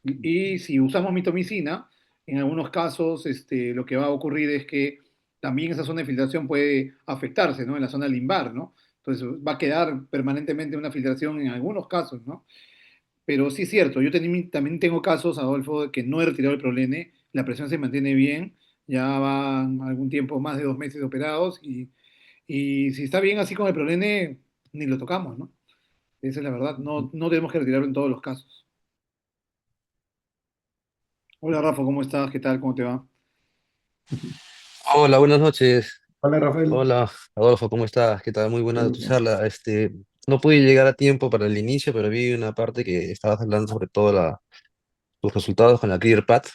Y si usamos mitomicina, en algunos casos lo que va a ocurrir es que también esa zona de filtración puede afectarse, ¿no? En la zona limbar, ¿no? Entonces va a quedar permanentemente una filtración en algunos casos, ¿no? Pero sí es cierto, yo también tengo casos, Adolfo, de que no he retirado el prolene, la presión se mantiene bien, ya van algún tiempo, más de 2 meses operados, y si está bien así con el prolene, ni lo tocamos, ¿no? Esa es la verdad, no tenemos que retirarlo en todos los casos. Hola Rafa, ¿cómo estás? ¿Qué tal? ¿Cómo te va?
Hola, buenas noches.
Hola, Rafael.
Hola, Adolfo, ¿cómo estás? ¿Qué tal? Muy buena tu
Bien.
charla. No pude llegar a tiempo para el inicio, pero vi una parte que estabas hablando sobre todo tus resultados con la ClearPath.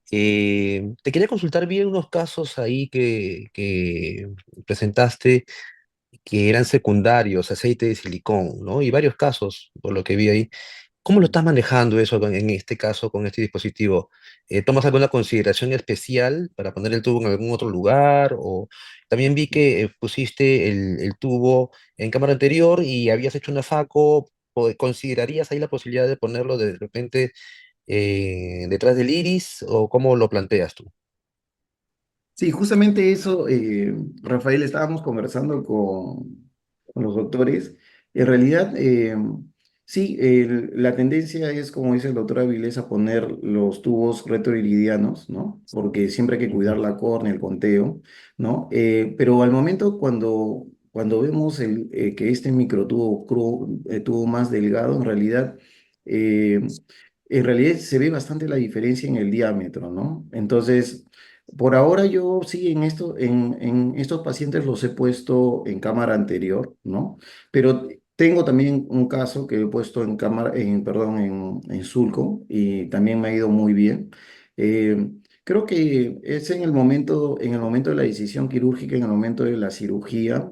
Te quería consultar bien unos casos ahí que presentaste que eran secundarios, aceite de silicón, ¿no? Y varios casos, por lo que vi ahí. ¿Cómo lo estás manejando eso en este caso con este dispositivo? ¿Tomas alguna consideración especial para poner el tubo en algún otro lugar? O también vi que pusiste el tubo en cámara anterior y habías hecho una FACO. ¿Considerarías ahí la posibilidad de ponerlo de repente detrás del iris o cómo lo planteas tú?
Sí, justamente eso, Rafael, estábamos conversando con los doctores. En realidad, sí, la tendencia es, como dice el doctor Avilés, a poner los tubos retroiridianos, ¿no? Porque siempre hay que cuidar
Ujú.
la córnea, el conteo, ¿no? Pero al momento cuando vemos que este microtubo tubo más delgado, eh, en realidad se ve bastante la diferencia en el diámetro, ¿no? Entonces, por ahora yo sí en estos pacientes los he puesto en cámara anterior, ¿no? Pero tengo también un caso que he puesto en cámara, perdón, en sulco y también me ha ido muy bien. Eh, Creo que es en el momento de la decisión quirúrgica, en el momento de la cirugía,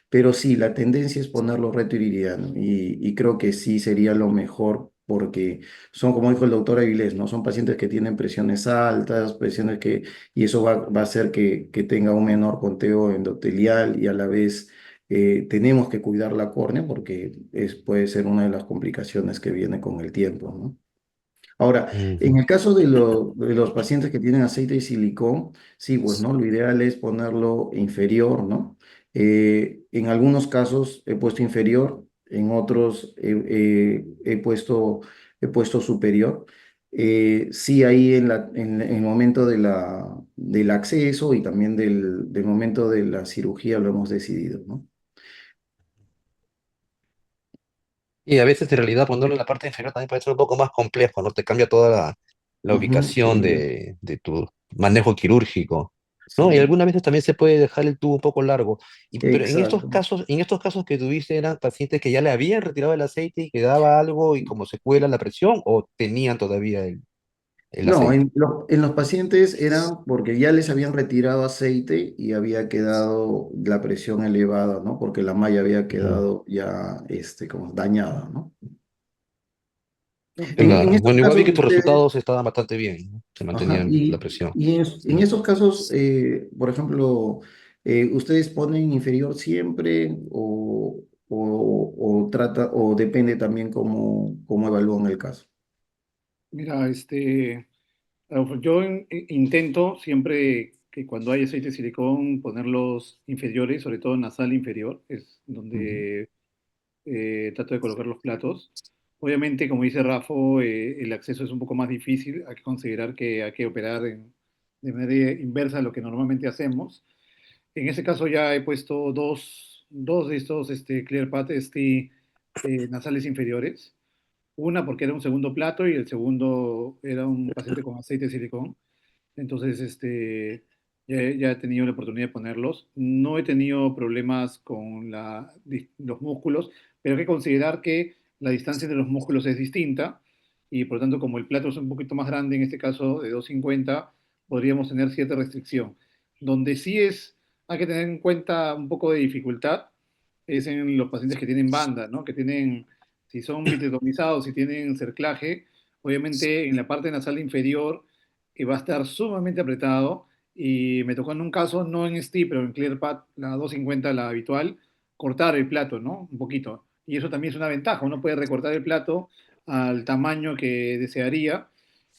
pero sí, la tendencia es ponerlo retroiridiano y creo que sí sería lo mejor porque son, como dijo el doctor Avilés, ¿no? Son pacientes que tienen presiones altas, y eso va a hacer que tenga un menor conteo endotelial y a la vez tenemos que cuidar la córnea porque puede ser una de las complicaciones que viene con el tiempo, ¿no? Ahora, en
Ujú.
el caso de los pacientes que tienen aceite de silicón, sí, pues, ¿no? Lo ideal es ponerlo inferior, ¿no? En algunos casos he puesto inferior, en otros he puesto superior. Sí, ahí en el momento del acceso y también del momento de la cirugía lo hemos decidido, ¿no?
Y a veces en realidad ponerlo en la parte inferior también puede ser un poco más complejo, ¿no? Te cambia toda la
Ujú,
ubicación
sí,
de tu manejo quirúrgico, ¿no? Y
sí,
algunas veces también se puede dejar el tubo un poco largo. Pero
exacto.
en estos casos que tuviste eran pacientes que ya le habían retirado el aceite y quedaba algo y como secuela la presión o tenían todavía el
No,
aceite.
en los pacientes eran porque ya les habían retirado aceite y había quedado la presión elevada, ¿no? Porque la malla había
Ujú.
quedado ya, como dañada, ¿no? En
Claro.
estos
Bueno, igual vi
casos
que tus
ustedes,
resultados estaban bastante bien, ¿no? Se
ajá,
mantenía la presión.
en estos casos, por ejemplo, ¿ustedes ponen inferior siempre o depende también cómo evalúan el caso?
Mira, yo intento siempre que cuando hay aceite de silicón ponerlos inferiores, sobre todo nasal inferior, es
Ujú.
donde trato de colocar los platos. Obviamente, como dice Rafa, el acceso es un poco más difícil, hay que considerar que hay que operar de manera inversa a lo que normalmente hacemos. En ese caso ya he puesto dos de estos ClearPath nasales inferiores. Una porque era un segundo plato y el segundo era un paciente con aceite de silicón. Entonces, ya he tenido la oportunidad de ponerlos. No he tenido problemas con los músculos, pero hay que considerar que la distancia entre los músculos es distinta y por lo tanto, como el plato es un poquito más grande, en este caso de 250, podríamos tener cierta restricción. Donde sí hay que tener en cuenta un poco de dificultad es en los pacientes que tienen banda, ¿no? Que tienen, si son vitrectomizados, si tienen cerclaje, obviamente en la parte nasal inferior va a estar sumamente apretado. Y me tocó en un caso, no en STI, pero en ClearPath, la 250, la habitual, cortar el plato, ¿no? Un poquito. Y eso también es una ventaja. Uno puede recortar el plato al tamaño que desearía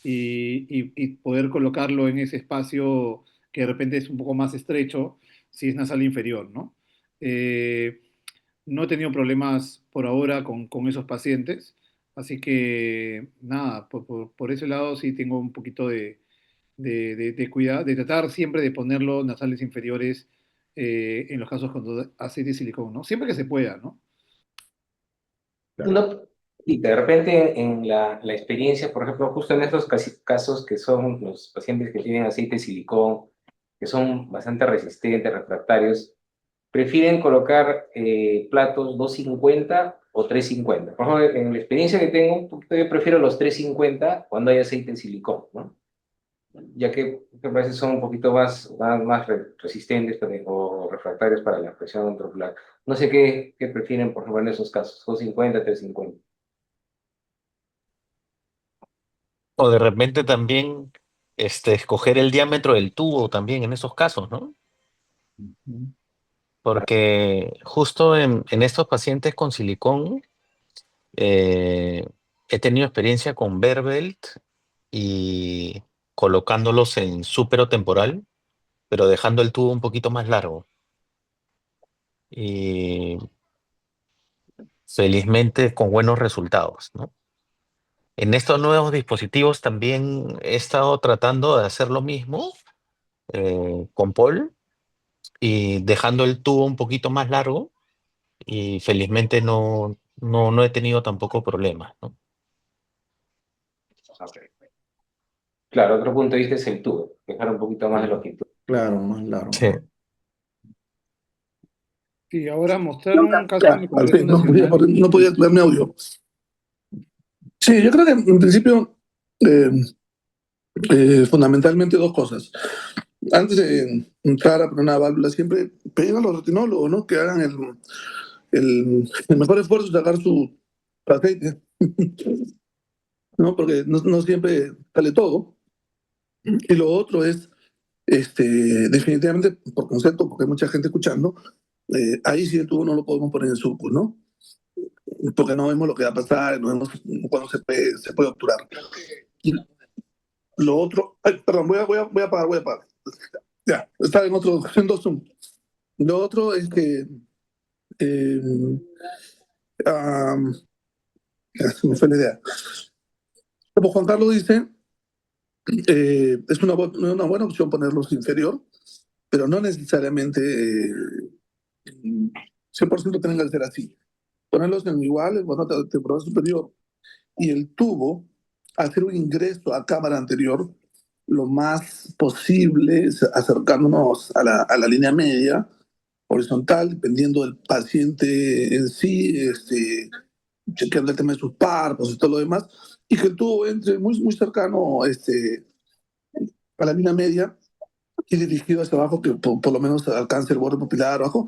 y poder colocarlo en ese espacio que de repente es un poco más estrecho si es nasal inferior, ¿no? Eh, no he tenido problemas por ahora con esos pacientes, así que nada, por ese lado sí tengo un poquito de cuidado, de tratar siempre de ponerlo nasales inferiores en los casos cuando aceite de silicón, ¿no? Siempre que se pueda, ¿no?
Claro.
Una, Y de repente en la experiencia, por ejemplo, justo en estos casos que son los pacientes que tienen aceite de silicón, que son bastante resistentes, refractarios, prefieren colocar platos 250 o 350. Por ejemplo, en la experiencia que tengo, un poquito yo prefiero los 350 cuando hay aceite de silicón, ¿no? Ya que me parece son un poquito más resistentes o refractarios para la presión intraocular. No sé qué prefieren, por ejemplo, en esos casos, 250, 350.
O de repente también escoger el diámetro del tubo también en esos casos, ¿no? Porque justo en estos pacientes con silicón, eh, he tenido experiencia con Berbelt y colocándolos en temporal, pero dejando el tubo un poquito más largo. Y felizmente con buenos resultados, ¿no? En estos nuevos dispositivos también he estado tratando de hacer lo mismo con Paul y dejando el tubo un poquito más largo y felizmente no he tenido tampoco problemas, ¿no?
Ok. Claro, otro punto de vista es el tubo, dejar un poquito más de longitud.
Claro, más largo.
Sí.
Sí, ahora mostrar un caso en
Ya,
el
al
Congreso
fin,
Nacional.
no podía activar mi audio. Sí, yo creo que en principio, eh, fundamentalmente dos cosas. Antes de entrar a poner una válvula, siempre pedir a los retinólogos, ¿no? Que hagan el mejor esfuerzo de sacar su aceite, ¿no? Porque no siempre sale todo. Y lo otro es, definitivamente, por concepto, porque hay mucha gente escuchando, ahí sí el tubo no lo podemos poner en surco, ¿no? Porque no vemos lo que va a pasar, no vemos cuándo se puede obturar. Y lo otro, ay, perdón, voy a apagar. Ya, está en dos Zoom. Lo otro es que, eh, ah, ya, se me fue la idea. Como Juan Carlos dice, es una buena opción ponerlos inferior, pero no necesariamente 100% tienen que ser así. Ponerlos en igual, bueno, temporada superior, y el tubo, hacer un ingreso a cámara anterior lo más posible, acercándonos a la línea media, horizontal, dependiendo del paciente en sí, chequeando el tema de sus párpados y todo lo demás, y que el tubo entre muy cercano a la línea media y dirigido hacia abajo, que por lo menos alcance el borde pupilar abajo,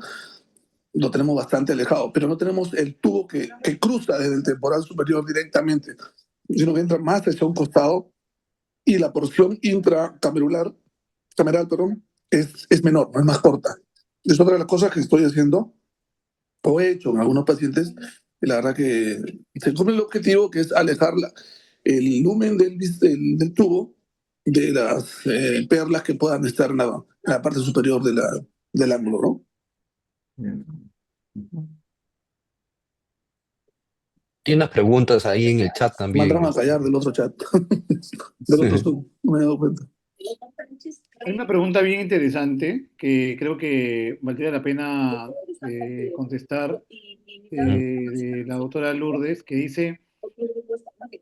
lo tenemos bastante alejado, pero no tenemos el tubo que cruza desde el temporal superior directamente, sino que entra más hacia un costado y la porción intracameral, perdón, es menor, no es más corta. Es otra de las cosas que estoy haciendo o he hecho en algunos pacientes, y la verdad que se cumple el objetivo que es alejar el lumen del tubo de las perlas que puedan estar en la parte superior del ángulo, ¿no?
Tiene unas preguntas ahí en el chat también.
Mandaron a callar del otro chat, del otro Zoom, no me he dado cuenta.
Hay una pregunta bien interesante que creo que valdría la pena contestar, de la doctora Lourdes, que dice,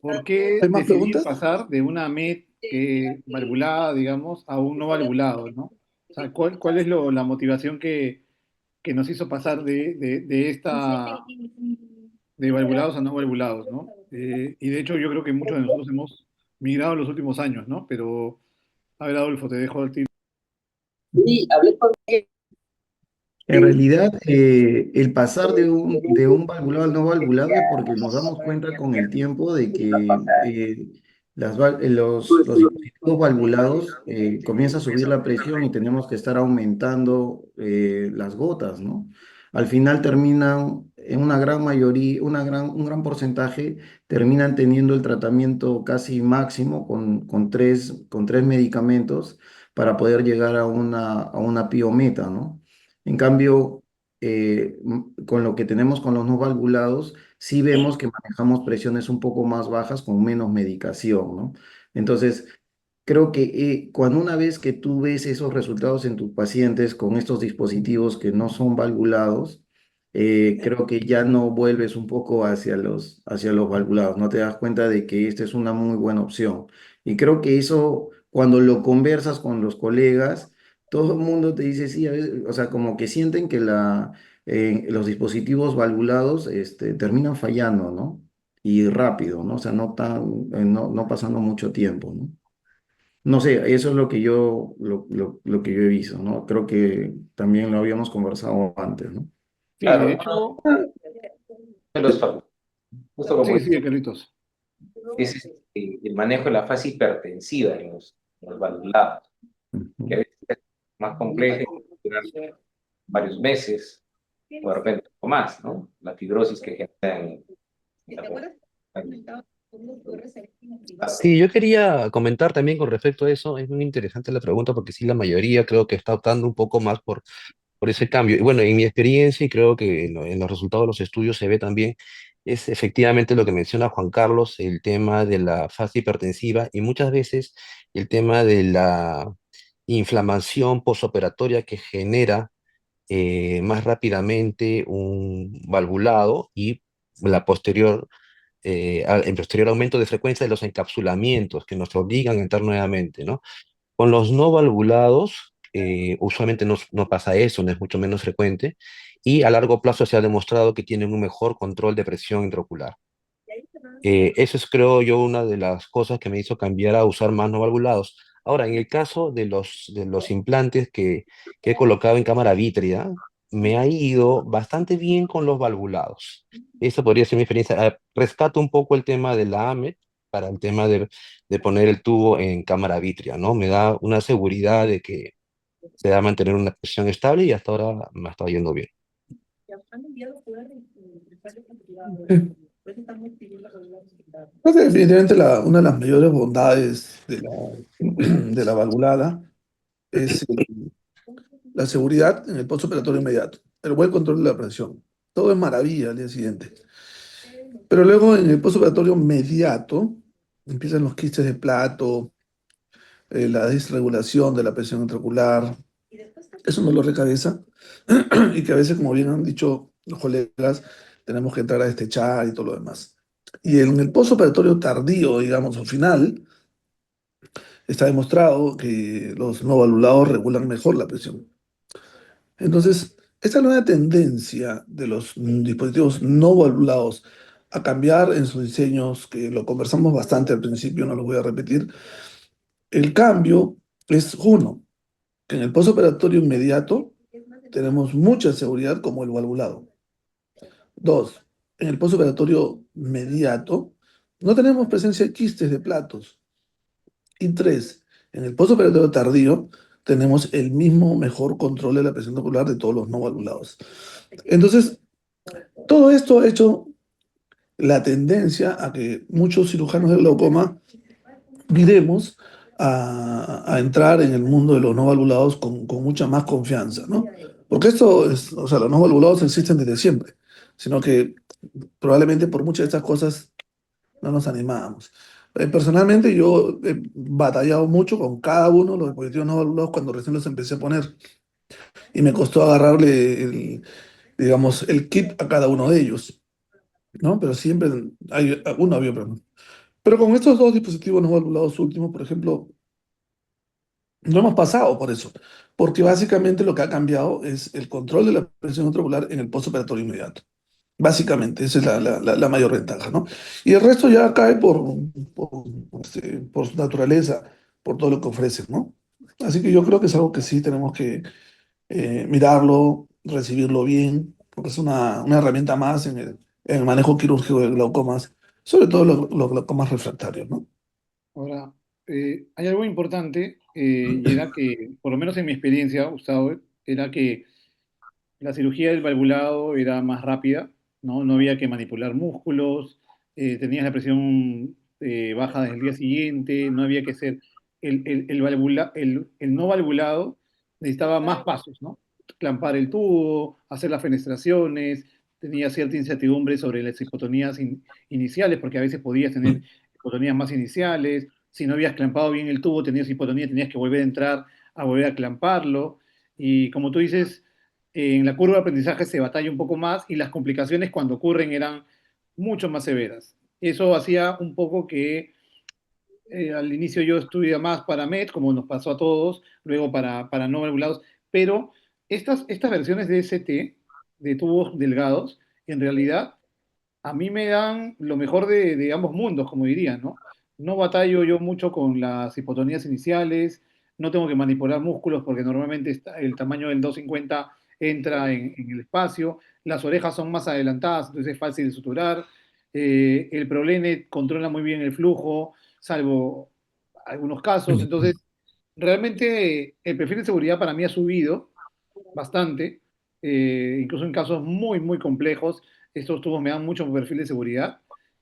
¿por qué
¿Hay más
decidir
preguntas?
pasar de una MED valvulada, digamos, a un no valvulado, ¿no? O sea, ¿cuál es la motivación que nos hizo pasar de esta, de valvulados a no valvulados, ¿no? Y de hecho yo creo que muchos de nosotros hemos migrado en los últimos años, ¿no? Pero, a ver, Adolfo, te dejo el tiro.
Sí, hablé con
En realidad, el pasar de un valvulado al no valvulado es porque nos damos cuenta con el tiempo de que los dispositivos valvulados comienza a subir la presión y tenemos que estar aumentando las gotas, ¿no? Al final terminan, en una gran mayoría, un gran porcentaje, terminan teniendo el tratamiento casi máximo con tres medicamentos para poder llegar a una piometa, ¿no? En cambio, con lo que tenemos con los no valvulados, sí vemos que manejamos presiones un poco más bajas con menos medicación, ¿no? Entonces, creo que cuando una vez que tú ves esos resultados en tus pacientes con estos dispositivos que no son valvulados, creo que ya no vuelves un poco hacia los valvulados, no te das cuenta de que esta es una muy buena opción. Y creo que eso, cuando lo conversas con los colegas, todo el mundo te dice, sí, a veces, o sea, como que sienten que los dispositivos valvulados terminan fallando, ¿no? Y rápido, ¿no? O sea, no pasando mucho tiempo, ¿no? No sé, eso es lo que yo he visto, ¿no? Creo que también lo habíamos conversado antes, ¿no?
Sí, de
Claro,
hecho,
de los factores, justo como
sí, sí, Carlitos.
es el manejo de la fase hipertensiva en los valvulados, que a
Ujú.
veces es más compleja y puede durar varios meses o de repente o más, ¿no? La fibrosis que genera en la
Sí, yo quería comentar también con respecto a eso, es muy interesante la pregunta porque sí, la mayoría creo que está optando un poco más por ese cambio. Y bueno, en mi experiencia, y creo que en los resultados de los estudios se ve también, es efectivamente lo que menciona Juan Carlos, el tema de la fase hipertensiva y muchas veces el tema de la inflamación posoperatoria que genera más rápidamente un valvulado y la posterior, el posterior aumento de frecuencia de los encapsulamientos que nos obligan a entrar nuevamente, ¿no? Con los no valvulados, usualmente no pasa eso, no es mucho menos frecuente, y a largo plazo se ha demostrado que tienen un mejor control de presión intraocular. Eso es, creo yo, una de las cosas que me hizo cambiar a usar más no valvulados. Ahora, en el caso de los implantes que he colocado en cámara vítrea, me ha ido bastante bien con los valvulados. Esa podría ser mi experiencia. Rescato un poco el tema de la AMET para el tema de poner el tubo en cámara vítrea, ¿no? Me da una seguridad de que se va a mantener una presión estable y hasta ahora me ha estado yendo bien.
Creo que definitivamente una de las mayores bondades de de la valvulada es la seguridad en el postoperatorio inmediato, el buen control de la presión. Todo es maravilla al día siguiente. Pero luego en el postoperatorio inmediato empiezan los quistes de plato, la disregulación de la presión intraocular. Es un dolor de cabeza y que a veces, como bien han dicho los colegas, tenemos que entrar a destechar y todo lo demás. Y en el postoperatorio tardío, digamos, o final, está demostrado que los no valvulados regulan mejor la presión. Entonces, esta nueva tendencia de los dispositivos no valvulados a cambiar en sus diseños, que lo conversamos bastante al principio, no lo voy a repetir, el cambio es uno, que en el postoperatorio inmediato tenemos mucha seguridad como el valvulado. Dos, en el postoperatorio inmediato no tenemos presencia de quistes de platos. Y tres, en el postoperatorio tardío tenemos el mismo mejor control de la presión ocular de todos los no valvulados. Entonces, todo esto ha hecho la tendencia a que muchos cirujanos de glaucoma viremos a entrar en el mundo de los no valvulados con mucha más confianza, ¿no? Porque esto es, o sea, los no valvulados existen desde siempre, sino que probablemente por muchas de estas cosas no nos animábamos. Personalmente yo he batallado mucho con cada uno de los dispositivos no valvulados cuando recién los empecé a poner y me costó agarrarle digamos, el kit a cada uno de ellos, ¿no? Pero siempre hay uno había problema. Pero con estos dos dispositivos no valvulados últimos, por ejemplo, no hemos pasado por eso, porque básicamente lo que ha cambiado es el control de la presión intraocular en el postoperatorio inmediato. Básicamente, esa es la mayor ventaja, ¿no? Y el resto ya cae por su naturaleza, por todo lo que ofrecen, ¿no? Así que yo creo que es algo que sí tenemos que mirarlo, recibirlo bien, porque es una herramienta más en el manejo quirúrgico de glaucomas, sobre todo los glaucomas refractarios, ¿no?
Ahora, hay algo importante y era que, por lo menos en mi experiencia, Gustavo, era que la cirugía del valvulado era más rápida, ¿no? No había que manipular músculos, tenías la presión baja desde el día siguiente, no había que hacer el no valvulado necesitaba más pasos, ¿no? Clampar el tubo, hacer las fenestraciones, tenía cierta incertidumbre sobre las hipotonías iniciales, porque a veces podías tener hipotonías más iniciales, si no habías clampado bien el tubo, tenías hipotonía, tenías que volver a entrar a volver a clamparlo, y como tú dices, En la curva de aprendizaje se batalla un poco más y las complicaciones cuando ocurren eran mucho más severas. Eso hacía un poco que al inicio yo estudié más para MED, como nos pasó a todos, luego para no valvulados, pero estas versiones de ST, de tubos delgados, en realidad a mí me dan lo mejor de ambos mundos, como diría, ¿no? No batallo yo mucho con las hipotonías iniciales, no tengo que manipular músculos porque normalmente el tamaño del 250 entra en el espacio, las orejas son más adelantadas, entonces es fácil de suturar, el ProLene controla muy bien el flujo, salvo algunos casos, entonces realmente el perfil de seguridad para mí ha subido bastante, incluso en casos muy, muy complejos, estos tubos me dan mucho perfil de seguridad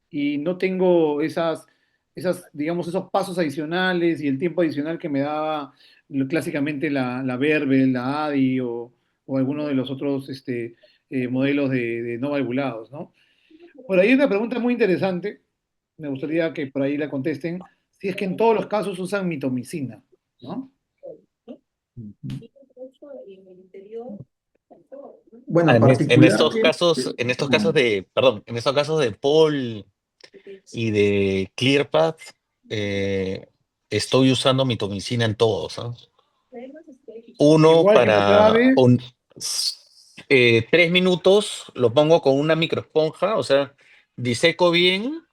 y no tengo digamos, esos pasos adicionales y el tiempo adicional que me daba clásicamente la Verbel, la ADI o alguno de los otros modelos de no valvulados, ¿no? Por ahí hay una pregunta muy interesante, me gustaría que por ahí la contesten, si es que en todos los casos usan mitomicina, ¿no?
Ujú. Bueno,
En
particular.
en estos casos de, perdón, en estos casos de Paul y de ClearPath, eh, estoy usando mitomicina en todos, ¿ah? Uno
Igual que la otra
para
vez,
3 minutos, lo pongo con una microesponja, o sea, diseco bien,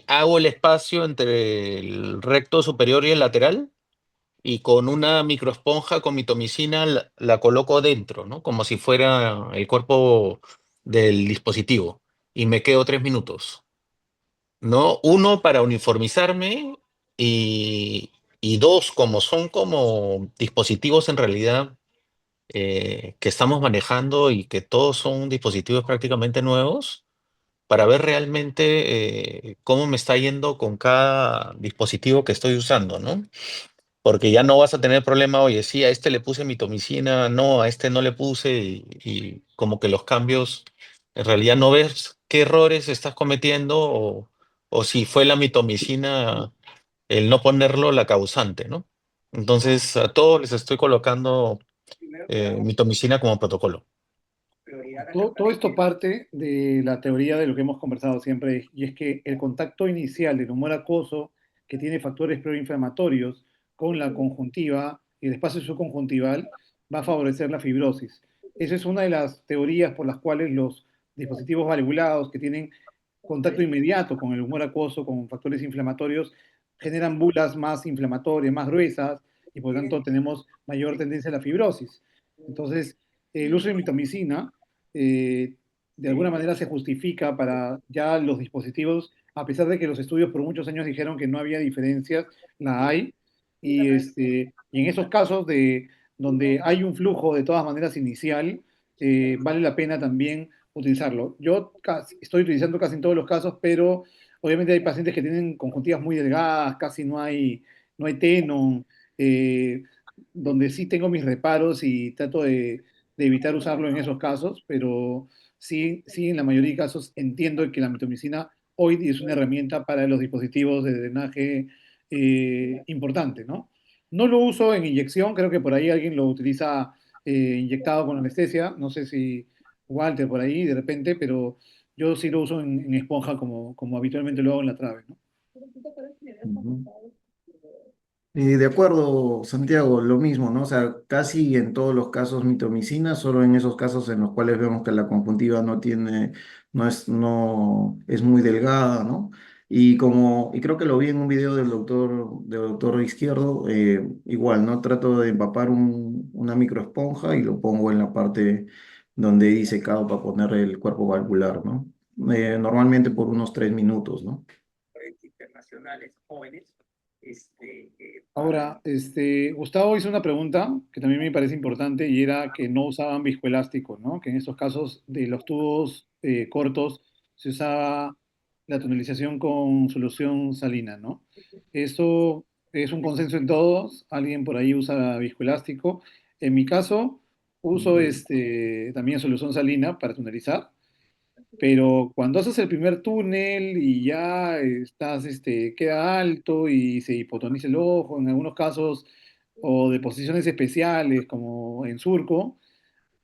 hago el espacio entre el recto superior y el lateral, y con una microesponja con mitomicina la coloco dentro, ¿no? Como si fuera el cuerpo del dispositivo, y me quedo 3 minutos, ¿no? Uno para uniformizarme y, y dos, como son como dispositivos en realidad que estamos manejando y que todos son dispositivos prácticamente nuevos, para ver realmente cómo me está yendo con cada dispositivo que estoy usando, ¿no? Porque ya no vas a tener problema, oye, sí, a este le puse mitomicina, no, a este no le puse, y como que los cambios, en realidad no ves qué errores estás cometiendo o si fue la mitomicina, el no ponerlo, la causante, ¿no? Entonces, a todos les estoy colocando mitomicina como protocolo.
todo esto parte de la teoría de lo que hemos conversado siempre, y es que el contacto inicial del humor acuoso, que tiene factores proinflamatorios, con la conjuntiva y el espacio subconjuntival, va a favorecer la fibrosis. Esa es una de las teorías por las cuales los dispositivos valvulados que tienen contacto inmediato con el humor acuoso, con factores inflamatorios, generan bulas más inflamatorias, más gruesas, y por lo tanto tenemos mayor tendencia a la fibrosis. Entonces, el uso de mitomicina eh, de alguna manera se justifica para ya los dispositivos, a pesar de que los estudios por muchos años dijeron que no había diferencias, la hay, y en esos casos donde hay un flujo de todas maneras inicial, vale la pena también utilizarlo. Yo estoy utilizando casi en todos los casos, pero obviamente hay pacientes que tienen conjuntivas muy delgadas, casi no hay tenon, eh, donde sí tengo mis reparos y trato de evitar usarlo en esos casos, pero sí, sí, en la mayoría de casos entiendo que la mitomicina hoy es una herramienta para los dispositivos de drenaje importante, ¿no? No lo uso en inyección, creo que por ahí alguien lo utiliza inyectado con anestesia, no sé si Walter por ahí de repente, pero yo sí lo uso en esponja como habitualmente lo hago en la trave, ¿no?
Ujú. De acuerdo, Santiago, lo mismo, ¿no? O sea, casi en todos los casos mitomicina, solo en esos casos en los cuales vemos que la conjuntiva no es muy delgada, ¿no? Y creo que lo vi en un video del doctor Izquierdo, igual, ¿no? Trato de empapar una microesponja y lo pongo en la parte donde he disecado para poner el cuerpo valvular, ¿no? Normalmente por unos 3 minutos, ¿no?
Ahora, Gustavo hizo una pregunta que también me parece importante y era que no usaban viscoelástico, ¿no? Que en estos casos de los tubos cortos se usaba la tonalización con solución salina, ¿no? Eso es un consenso en todos, alguien por ahí usa viscoelástico. En mi caso, uso también solución salina para tonalizar, pero cuando haces el primer túnel y ya queda alto y se hipotoniza el ojo, en algunos casos, o de posiciones especiales como en surco,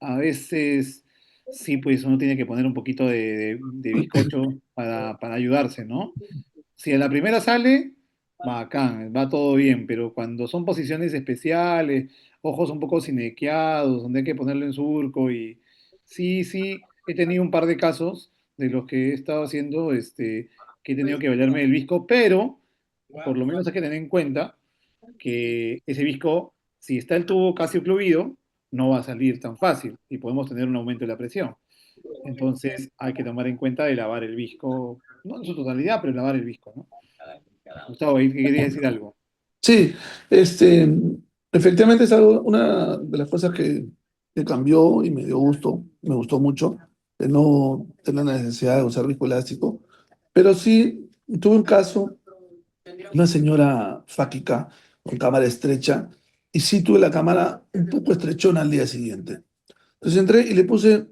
a veces sí, pues uno tiene que poner un poquito de bizcocho para ayudarse, ¿no? Si a la primera sale, bacán, va todo bien, pero cuando son posiciones especiales, ojos un poco cinequeados, donde hay que ponerlo en surco y sí, sí, he tenido un par de casos de los que he estado haciendo, que he tenido que valerme el visco, pero por lo menos hay que tener en cuenta que ese visco, si está el tubo casi ocluido, no va a salir tan fácil y podemos tener un aumento de la presión. Entonces hay que tomar en cuenta de lavar el visco, no en su totalidad, pero lavar el visco, ¿no? Gustavo, ahí que quería decir algo.
Sí, efectivamente es algo, una de las cosas que cambió y me dio gusto, me gustó mucho, de no tener la necesidad de usar viscoelástico, pero sí tuve un caso, una señora fáquica con cámara estrecha, y sí tuve la cámara un poco estrechona al día siguiente. Entonces entré y le puse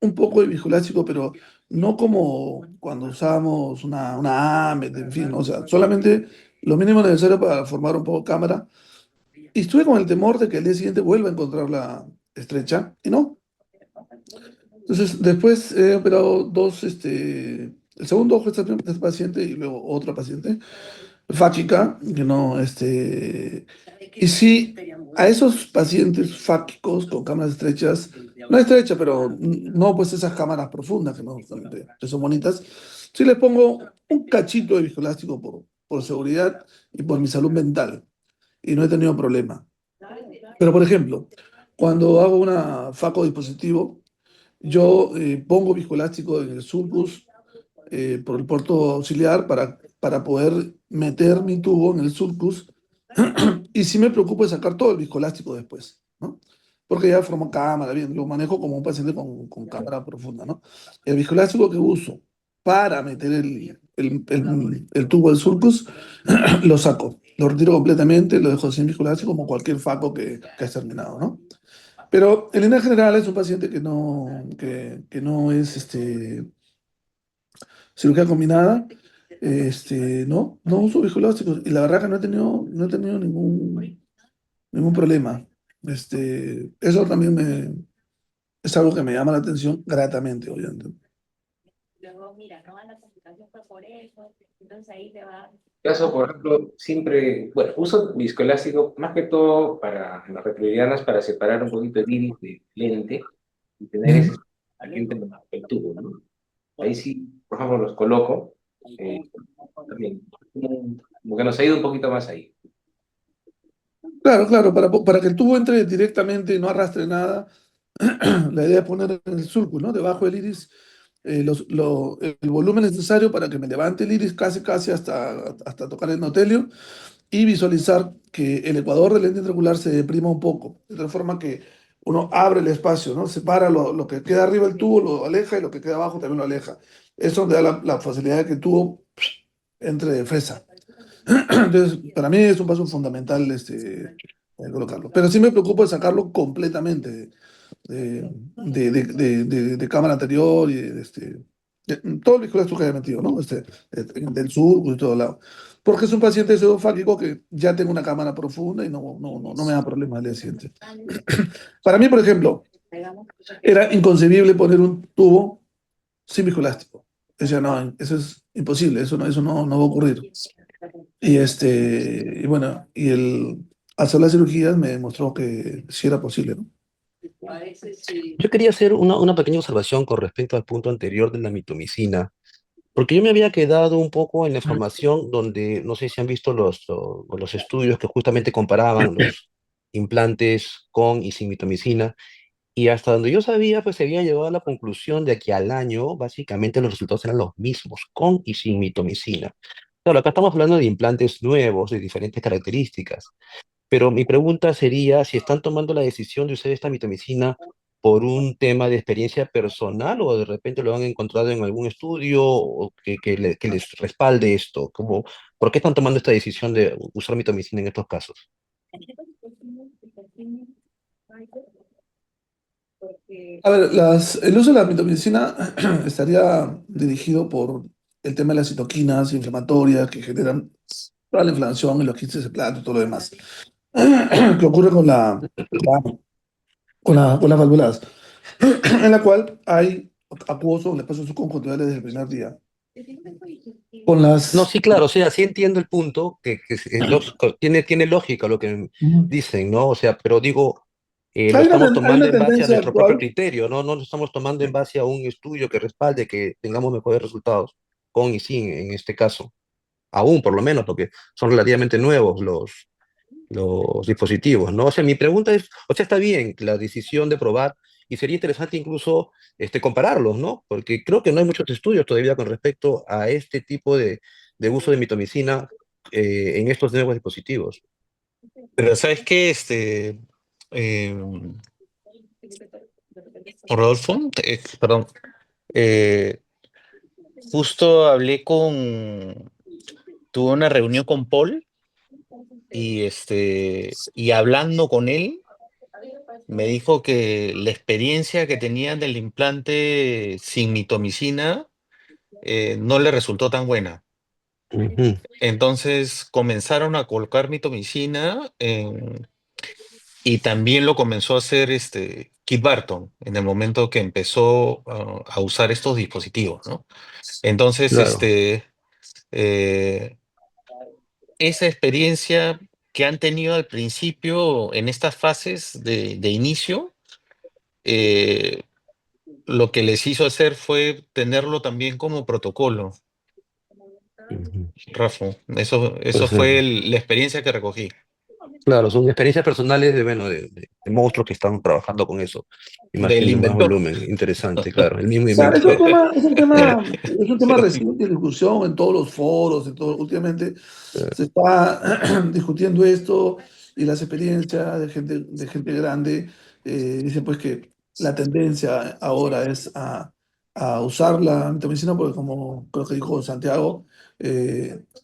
un poco de viscoelástico, pero no como cuando usábamos una AMET, en fin, o sea, solamente lo mínimo necesario para formar un poco cámara. Y estuve con el temor de que el día siguiente vuelva a encontrarla estrecha, y no. Entonces, después he operado dos, el segundo ojo de este paciente y luego otra paciente, fáquica, que no, y sí, a esos pacientes fáquicos con cámaras estrechas, no estrecha, pero no pues esas cámaras profundas que no que son bonitas, sí les pongo un cachito de viscoelástico por seguridad y por mi salud mental, y no he tenido problema. Pero, por ejemplo, cuando hago una faco dispositivo, yo pongo viscoelástico en el sulcus por el puerto auxiliar para poder meter mi tubo en el sulcus y sí me preocupo de sacar todo el viscoelástico después, ¿no? Porque ya formó cámara, bien, lo manejo como un paciente con cámara profunda, ¿no? El viscoelástico que uso para meter el tubo del sulcus, lo saco, lo retiro completamente, lo dejo sin viscoelástico como cualquier faco que has terminado, ¿no? Pero en línea general es un paciente que no es cirugía combinada, no uso viscoelásticos y la verdad que no he tenido ningún problema. Eso también es algo que me llama la atención gratamente, obviamente.
Caso, por ejemplo, siempre, bueno, uso viscoelástico más que todo para las retroirianas para separar un poquito el iris del lente y tener ese aquí entre el tubo, ¿no? Ahí sí, por ejemplo, los coloco también, como que nos ayuda un poquito más ahí.
Claro, claro, para que el tubo entre directamente y no arrastre nada, la idea es poner en el surco, ¿no? Debajo del iris el volumen necesario para que me levante el iris casi, casi hasta tocar el endotelio y visualizar que el ecuador del lente intraocular se deprima un poco, de tal forma que uno abre el espacio, ¿no? Separa lo que queda arriba del tubo, lo aleja y lo que queda abajo también lo aleja. Eso te da la facilidad de que el tubo entre de fresa. Entonces, para mí es un paso fundamental colocarlo. Pero sí me preocupa de sacarlo completamente de cámara anterior y de todo el viscoelástico que haya metido, ¿no? Del surco y todo lado. Porque es un paciente pseudofáquico que ya tengo una cámara profunda y no me da problema al día siguiente. Para mí, por ejemplo, era inconcebible poner un tubo sin viscoelástico. Decía, no, eso es imposible, eso no va a ocurrir. Y bueno, hacer las cirugías me demostró que sí era posible, ¿no?
Yo quería hacer una pequeña observación con respecto al punto anterior de la mitomicina, porque yo me había quedado un poco en la información donde, no sé si han visto los estudios que justamente comparaban los implantes con y sin mitomicina, y hasta donde yo sabía, pues se había llegado a la conclusión de que al año, básicamente, los resultados eran los mismos, con y sin mitomicina. Claro, acá estamos hablando de implantes nuevos, de diferentes características. Pero mi pregunta sería si están tomando la decisión de usar esta mitomicina por un tema de experiencia personal o de repente lo han encontrado en algún estudio o que les respalde esto. ¿Por qué están tomando esta decisión de usar mitomicina en estos casos?
A ver, el uso de la mitomicina estaría dirigido por el tema de las citoquinas inflamatorias que generan toda la inflamación en los quistes de plato y todo lo demás. ¿Qué ocurre con las válvulas? en la cual hay acuoso en el espacio subconjuntival desde el primer día. Con
No,
las...
sí, claro, o sea, sí entiendo el punto, tiene lógica lo que
Ujú.
dicen, ¿no? O sea, pero digo, lo estamos
Hay
tomando
una
en base a
tendencia
nuestro propio
actual.
criterio, ¿no? No lo estamos tomando en base a un estudio que respalde que tengamos mejores resultados, con y sin, en este caso, aún por lo menos, porque son relativamente nuevos los dispositivos, ¿no? O sea, mi pregunta es, o sea, está bien la decisión de probar y sería interesante incluso compararlos, ¿no? Porque creo que no hay muchos estudios todavía con respecto a este tipo de uso de mitomicina en estos nuevos dispositivos.
Pero ¿sabes qué? Eh, Rodolfo, perdón, eh, justo tuve una reunión con Paul y hablando con él, me dijo que la experiencia que tenía del implante sin mitomicina no le resultó tan buena.
Ujú,
Entonces comenzaron a colocar mitomicina y también lo comenzó a hacer Kit Barton en el momento que empezó a usar estos dispositivos, ¿no? Entonces,
claro.
eh, esa experiencia que han tenido al principio en estas fases de inicio, eh, lo que les hizo hacer fue tenerlo también como protocolo,
Ujú.
Rafa. Eso
Pues,
fue la experiencia que recogí.
claro, son experiencias personales bueno, de monstruos que están trabajando con eso.
Del
Imagino en más
inventor.
volumen. Interesante, claro. El mismo
O sea,
inventor.
es un tema reciente de discusión en todos los foros, últimamente se está discutiendo esto y las experiencias de gente grande dicen pues que la tendencia ahora es a usar la mitomicina porque como creo que dijo Santiago,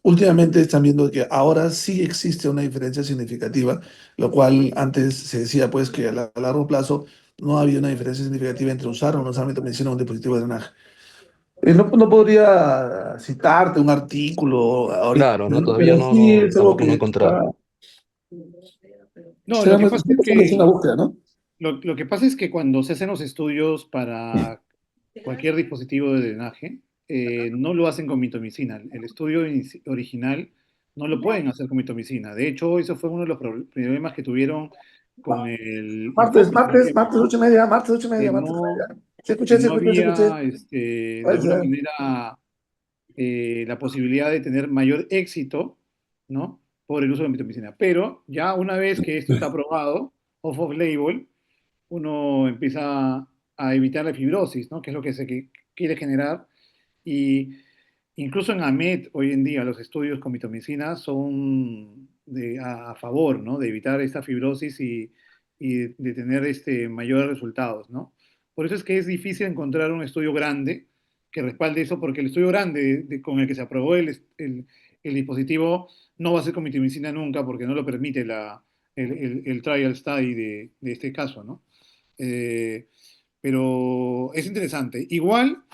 últimamente están viendo que ahora sí existe una diferencia significativa, lo cual antes se decía pues que a largo plazo no había una diferencia significativa entre usar o no usar mitomicina en un dispositivo de drenaje. No podría citarte un artículo ahorita,
Claro, ¿no? Todavía
pero
no,
sí
no,
es algo
tampoco no he
que
encontrado.
No, lo que pasa es
estamos en
que
una búsqueda, ¿no?
lo que pasa es que cuando se hacen los estudios para cualquier dispositivo de drenaje, no lo hacen con mitomicina. El estudio original no lo pueden hacer con mitomicina. De hecho, eso fue uno de los problemas que tuvieron con el enfoque, por ejemplo,
Martes,
¿no?
8:30, martes,
Que
8:30, martes, 8:30.
no,
Sí,
que
escuché, sí,
no
escuché, sí, escuché.
había, de
Puede
alguna
ser.
manera, la posibilidad de tener mayor éxito, ¿no? Por el uso de la mitomicina. Pero ya una vez que esto está aprobado, off-label, uno empieza a evitar la fibrosis, ¿no? Que es lo que se quiere generar. Y incluso en AMED hoy en día los estudios con mitomicina son a favor, ¿no? De evitar esta fibrosis y de tener mayores resultados, ¿no? Por eso es que es difícil encontrar un estudio grande que respalde eso, porque el estudio grande con el que se aprobó el dispositivo no va a ser con mitomicina nunca, porque no lo permite el trial study de este caso, ¿no? Eh, pero es interesante. Igual,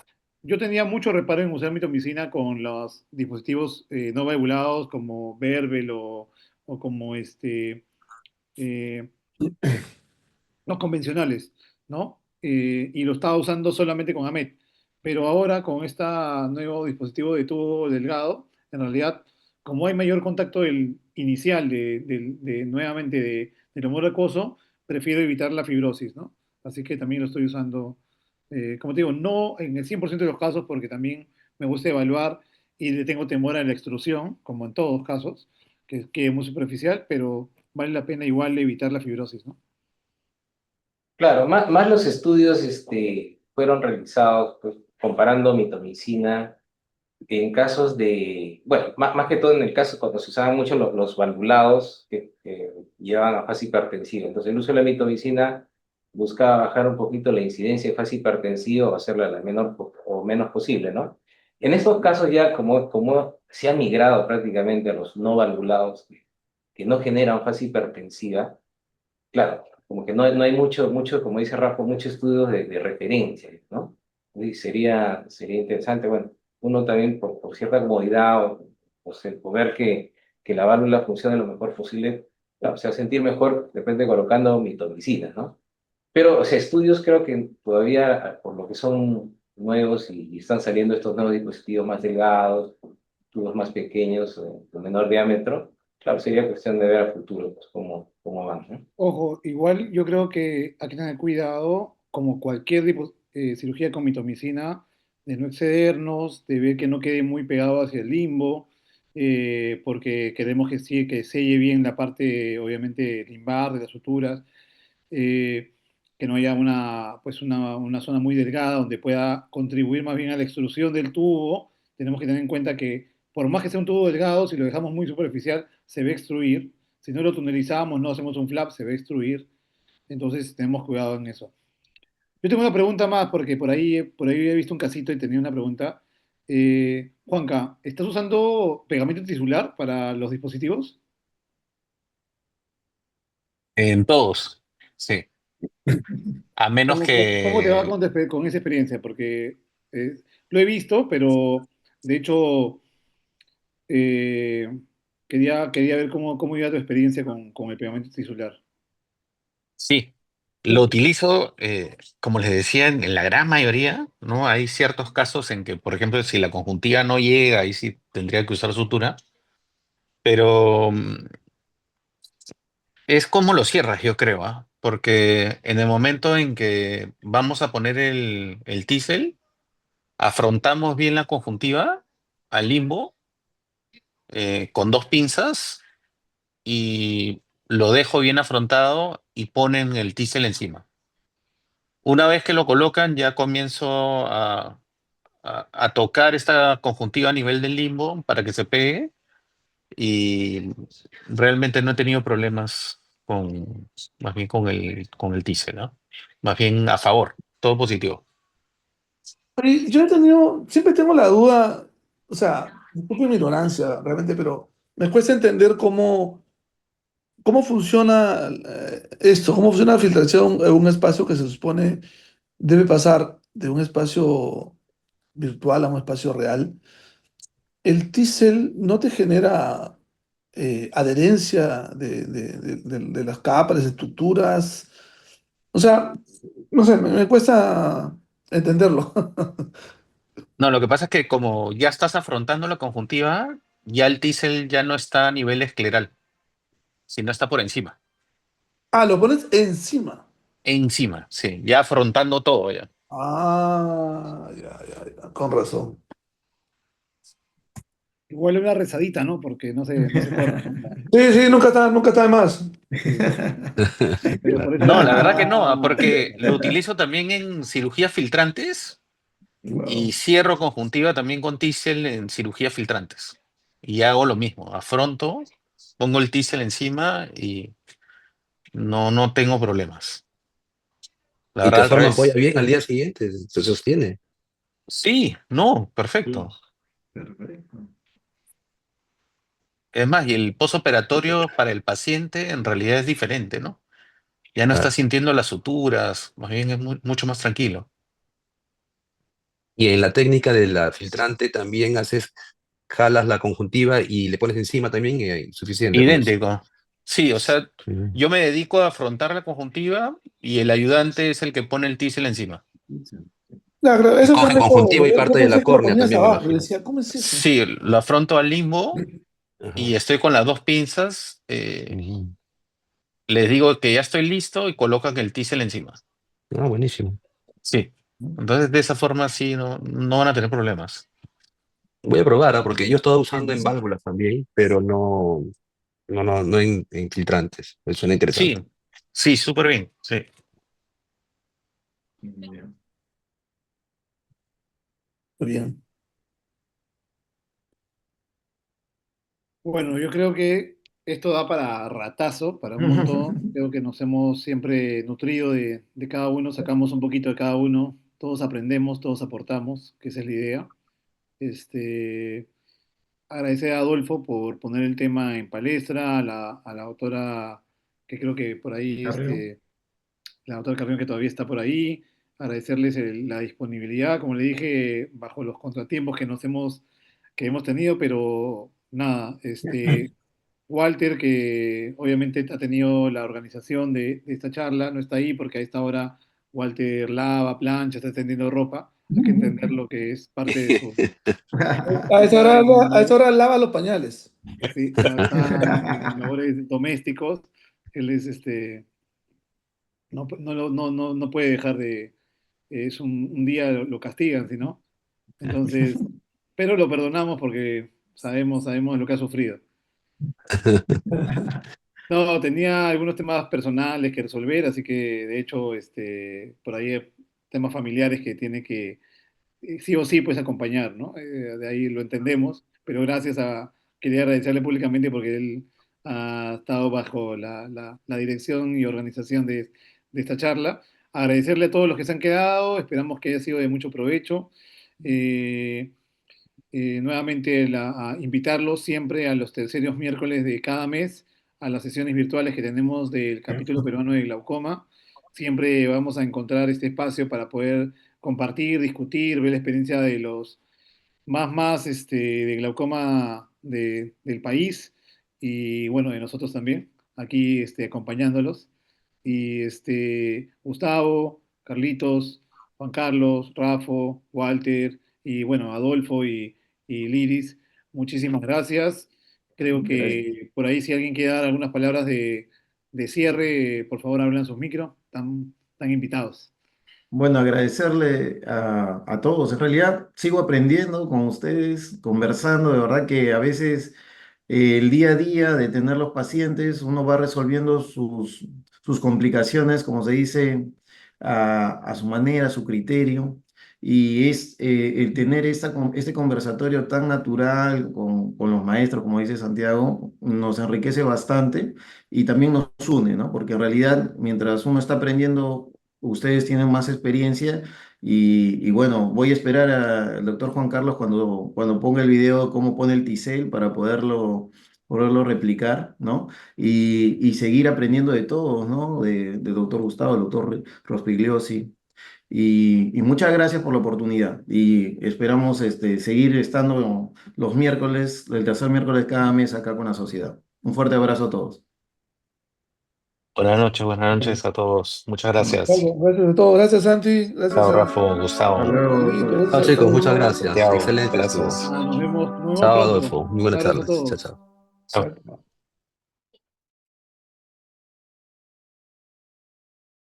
yo tenía mucho reparo en usar mitomicina con los dispositivos no valvulados como Verbel o como eh, no convencionales, ¿no? Y lo estaba usando solamente con AMET. Pero ahora con este nuevo dispositivo de tubo delgado, en realidad, como hay mayor contacto inicial nuevamente del humor acuoso, prefiero evitar la fibrosis, ¿no? Así que también lo estoy usando, como te digo, no en el 100% de los casos, porque también me gusta evaluar y le tengo temor a la extrusión, como en todos los casos, que es muy superficial, pero vale la pena igual evitar la fibrosis, ¿no?
Claro, más los estudios fueron realizados pues, comparando mitomicina en casos de, bueno, más que todo en el caso cuando se usaban mucho los valvulados que llevaban a fase hipertensiva. Entonces el uso de la mitomicina buscaba bajar un poquito la incidencia de fase hipertensiva o hacerla la menor o menos posible, ¿no? En estos casos ya como se ha migrado prácticamente a los no valvulados que no generan fase hipertensiva, claro, como que no hay mucho, como dice Rafa, muchos estudios de referencia, ¿no? Y sería interesante, bueno, uno también por cierta comodidad o ver que la válvula funcione lo mejor posible, claro, o sea, sentir mejor, de repente colocando mitomicina, ¿no? Pero, o sea, estudios creo que todavía, por lo que son nuevos y están saliendo estos nuevos dispositivos más delgados, tubos más pequeños, de menor diámetro, claro, sería cuestión de ver a futuro pues, cómo van, ¿no?
Ojo, igual yo creo que hay que tener cuidado, como cualquier cirugía con mitomicina, de no excedernos, de ver que no quede muy pegado hacia el limbo, porque queremos que sí, que selle bien la parte, obviamente, limbar de las suturas, eh, que no haya una zona muy delgada donde pueda contribuir más bien a la extrusión del tubo. Tenemos que tener en cuenta que por más que sea un tubo delgado, si lo dejamos muy superficial, se va a extruir. Si no lo tunelizamos, no hacemos un flap, se va a extruir. Entonces tenemos cuidado en eso. Yo tengo una pregunta más, porque por ahí he visto un casito y tenía una pregunta. Juanca, ¿estás usando pegamento tisular para los dispositivos?
En todos, sí. A menos
¿Cómo te va
que...
con esa experiencia? Porque eh, lo he visto, pero de hecho eh, quería ver cómo iba tu experiencia con el pegamento tisular.
Sí, lo utilizo, como les decía, en la gran mayoría, ¿no? Hay ciertos casos en que, por ejemplo, si la conjuntiva no llega, ahí sí tendría que usar sutura, pero es como lo cierras, yo creo, ¿ah? Porque en el momento en que vamos a poner el tísel, afrontamos bien la conjuntiva al limbo con dos pinzas y lo dejo bien afrontado y ponen el tísel encima. Una vez que lo colocan, ya comienzo a tocar esta conjuntiva a nivel del limbo para que se pegue y realmente no he tenido problemas más bien con el tísel, ¿no? Más bien a favor, todo positivo.
Y yo he tenido, siempre tengo la duda, o sea, disculpe mi ignorancia realmente, pero me cuesta entender cómo funciona esto, cómo funciona la filtración en un espacio que se supone debe pasar de un espacio virtual a un espacio real. ¿El T-cell no te genera adherencia de las capas, las estructuras? O sea, no sé, me cuesta entenderlo.
No, lo que pasa es que como ya estás afrontando la conjuntiva, ya el tísel ya no está a nivel escleral, sino está por encima.
Ah, lo pones encima.
Encima, sí, ya afrontando todo ya.
Ah, ya, ya, ya, con razón.
Igual una rezadita, ¿no? Porque no se corta.
Sí, sí, nunca está de más.
Sí. Pero por ese
No, la
lado.
verdad que no, porque lo
Ah,
utilizo también en cirugías filtrantes y
wow.
cierro conjuntiva también con tísel en cirugías filtrantes. Y hago lo mismo, afronto, pongo el tísel encima y no tengo problemas. La
Y tu
verdad, al
forma apoya
revés.
bien al día siguiente, se sostiene.
Sí, no,
Mm,
perfecto.
perfecto.
Es más, y el posoperatorio para el paciente en realidad es diferente, ¿no? Ya no está
Claro.
sintiendo las suturas, más bien es mucho más tranquilo.
Y en la técnica de la filtrante también jalas la conjuntiva y le pones encima también y suficiente con eso.
Idéntico. Sí, o sea,
Mm.
yo me dedico a afrontar la conjuntiva y el ayudante es el que pone el tísel encima.
Claro,
Y
eso
coge
también
conjuntiva y
yo
parte de la
pensé que lo
córnea
ponías
también, me
abajo. Yo
imagino.
decía, ¿cómo es eso?
Sí, lo afronto al limbo
Ajá.
y estoy con las dos pinzas.
Ujú.
Les digo que ya estoy listo y colocan el tísel encima.
Ah, buenísimo.
Sí. Entonces, de esa forma sí, no van a tener problemas.
Voy a probar, ¿ah? Porque yo estaba usando en válvulas también, pero no en filtrantes. Me suena
Sí,
interesante.
sí, súper bien. Sí.
Bien.
Bien.
Bueno, yo creo que esto da para ratazo, para un montón. Creo que nos hemos siempre nutrido de cada uno, sacamos un poquito de cada uno, todos aprendemos, todos aportamos, que esa es la idea. Este, agradecer a Adolfo por poner el tema en palestra, a la autora que creo que por ahí,
Carrero.
la doctora Carrión que todavía está por ahí, agradecerles la disponibilidad, como le dije, bajo los contratiempos que hemos tenido, pero nada, Walter, que obviamente ha tenido la organización de esta charla, no está ahí porque a esta hora Walter lava, plancha, está extendiendo ropa. Hay que entender lo que es parte de su...
A esa hora lava los pañales.
Sí, está en labores domésticos. Él es no puede dejar de, es un día lo castigan, ¿sí, no? Entonces, pero lo perdonamos porque sabemos lo que ha sufrido. No, tenía algunos temas personales que resolver, así que de hecho, por ahí hay temas familiares que tiene que sí o sí pues acompañar, ¿no? De ahí lo entendemos, pero quería agradecerle públicamente porque él ha estado bajo la dirección y organización de esta charla. Agradecerle a todos los que se han quedado, esperamos que haya sido de mucho provecho. Eh, Nuevamente a invitarlos siempre a los terceros miércoles de cada mes a las sesiones virtuales que tenemos del capítulo peruano de glaucoma. Siempre vamos a encontrar este espacio para poder compartir, discutir, ver la experiencia de los de glaucoma del país y bueno, de nosotros también, aquí acompañándolos. Y Gustavo, Carlitos, Juan Carlos, Rafo, Walter y bueno, Adolfo y Liris, muchísimas gracias. Creo
Gracias.
que por ahí si alguien quiere dar algunas palabras de cierre, por favor hablen sus micros, están invitados.
Bueno, agradecerle a todos. En realidad, sigo aprendiendo con ustedes, conversando. De verdad que a veces el día a día de tener los pacientes, uno va resolviendo sus complicaciones, como se dice, a su manera, a su criterio. Y es el tener este conversatorio tan natural con los maestros, como dice Santiago, nos enriquece bastante y también nos une, ¿no? Porque en realidad, mientras uno está aprendiendo, ustedes tienen más experiencia y bueno, voy a esperar al doctor Juan Carlos cuando ponga el video de cómo pone el Ticel para poderlo replicar, ¿no? Y seguir aprendiendo de todos, ¿no? De doctor Gustavo, el doctor Rospigliosi. Y muchas gracias por la oportunidad. Y esperamos seguir estando los miércoles, el tercer miércoles de cada mes acá con la sociedad. Un fuerte abrazo a todos.
Buenas noches a todos. Muchas
Bueno,
gracias.
Gracias a todos. Gracias, Santi. Gracias
Chao,
a
Rafa,
hasta
Gustavo,
luego,
Carlito.
doctor.
Chao
Gracias a
chicos, muchas
todos.
gracias.
Santiago.
Excelente estuvo.
Gracias.
Nos vemos
Chao
pronto.
Adolfo, muy
Un
buenas
abrazo a
tardes. Chao,
todos.
chao.
Chao.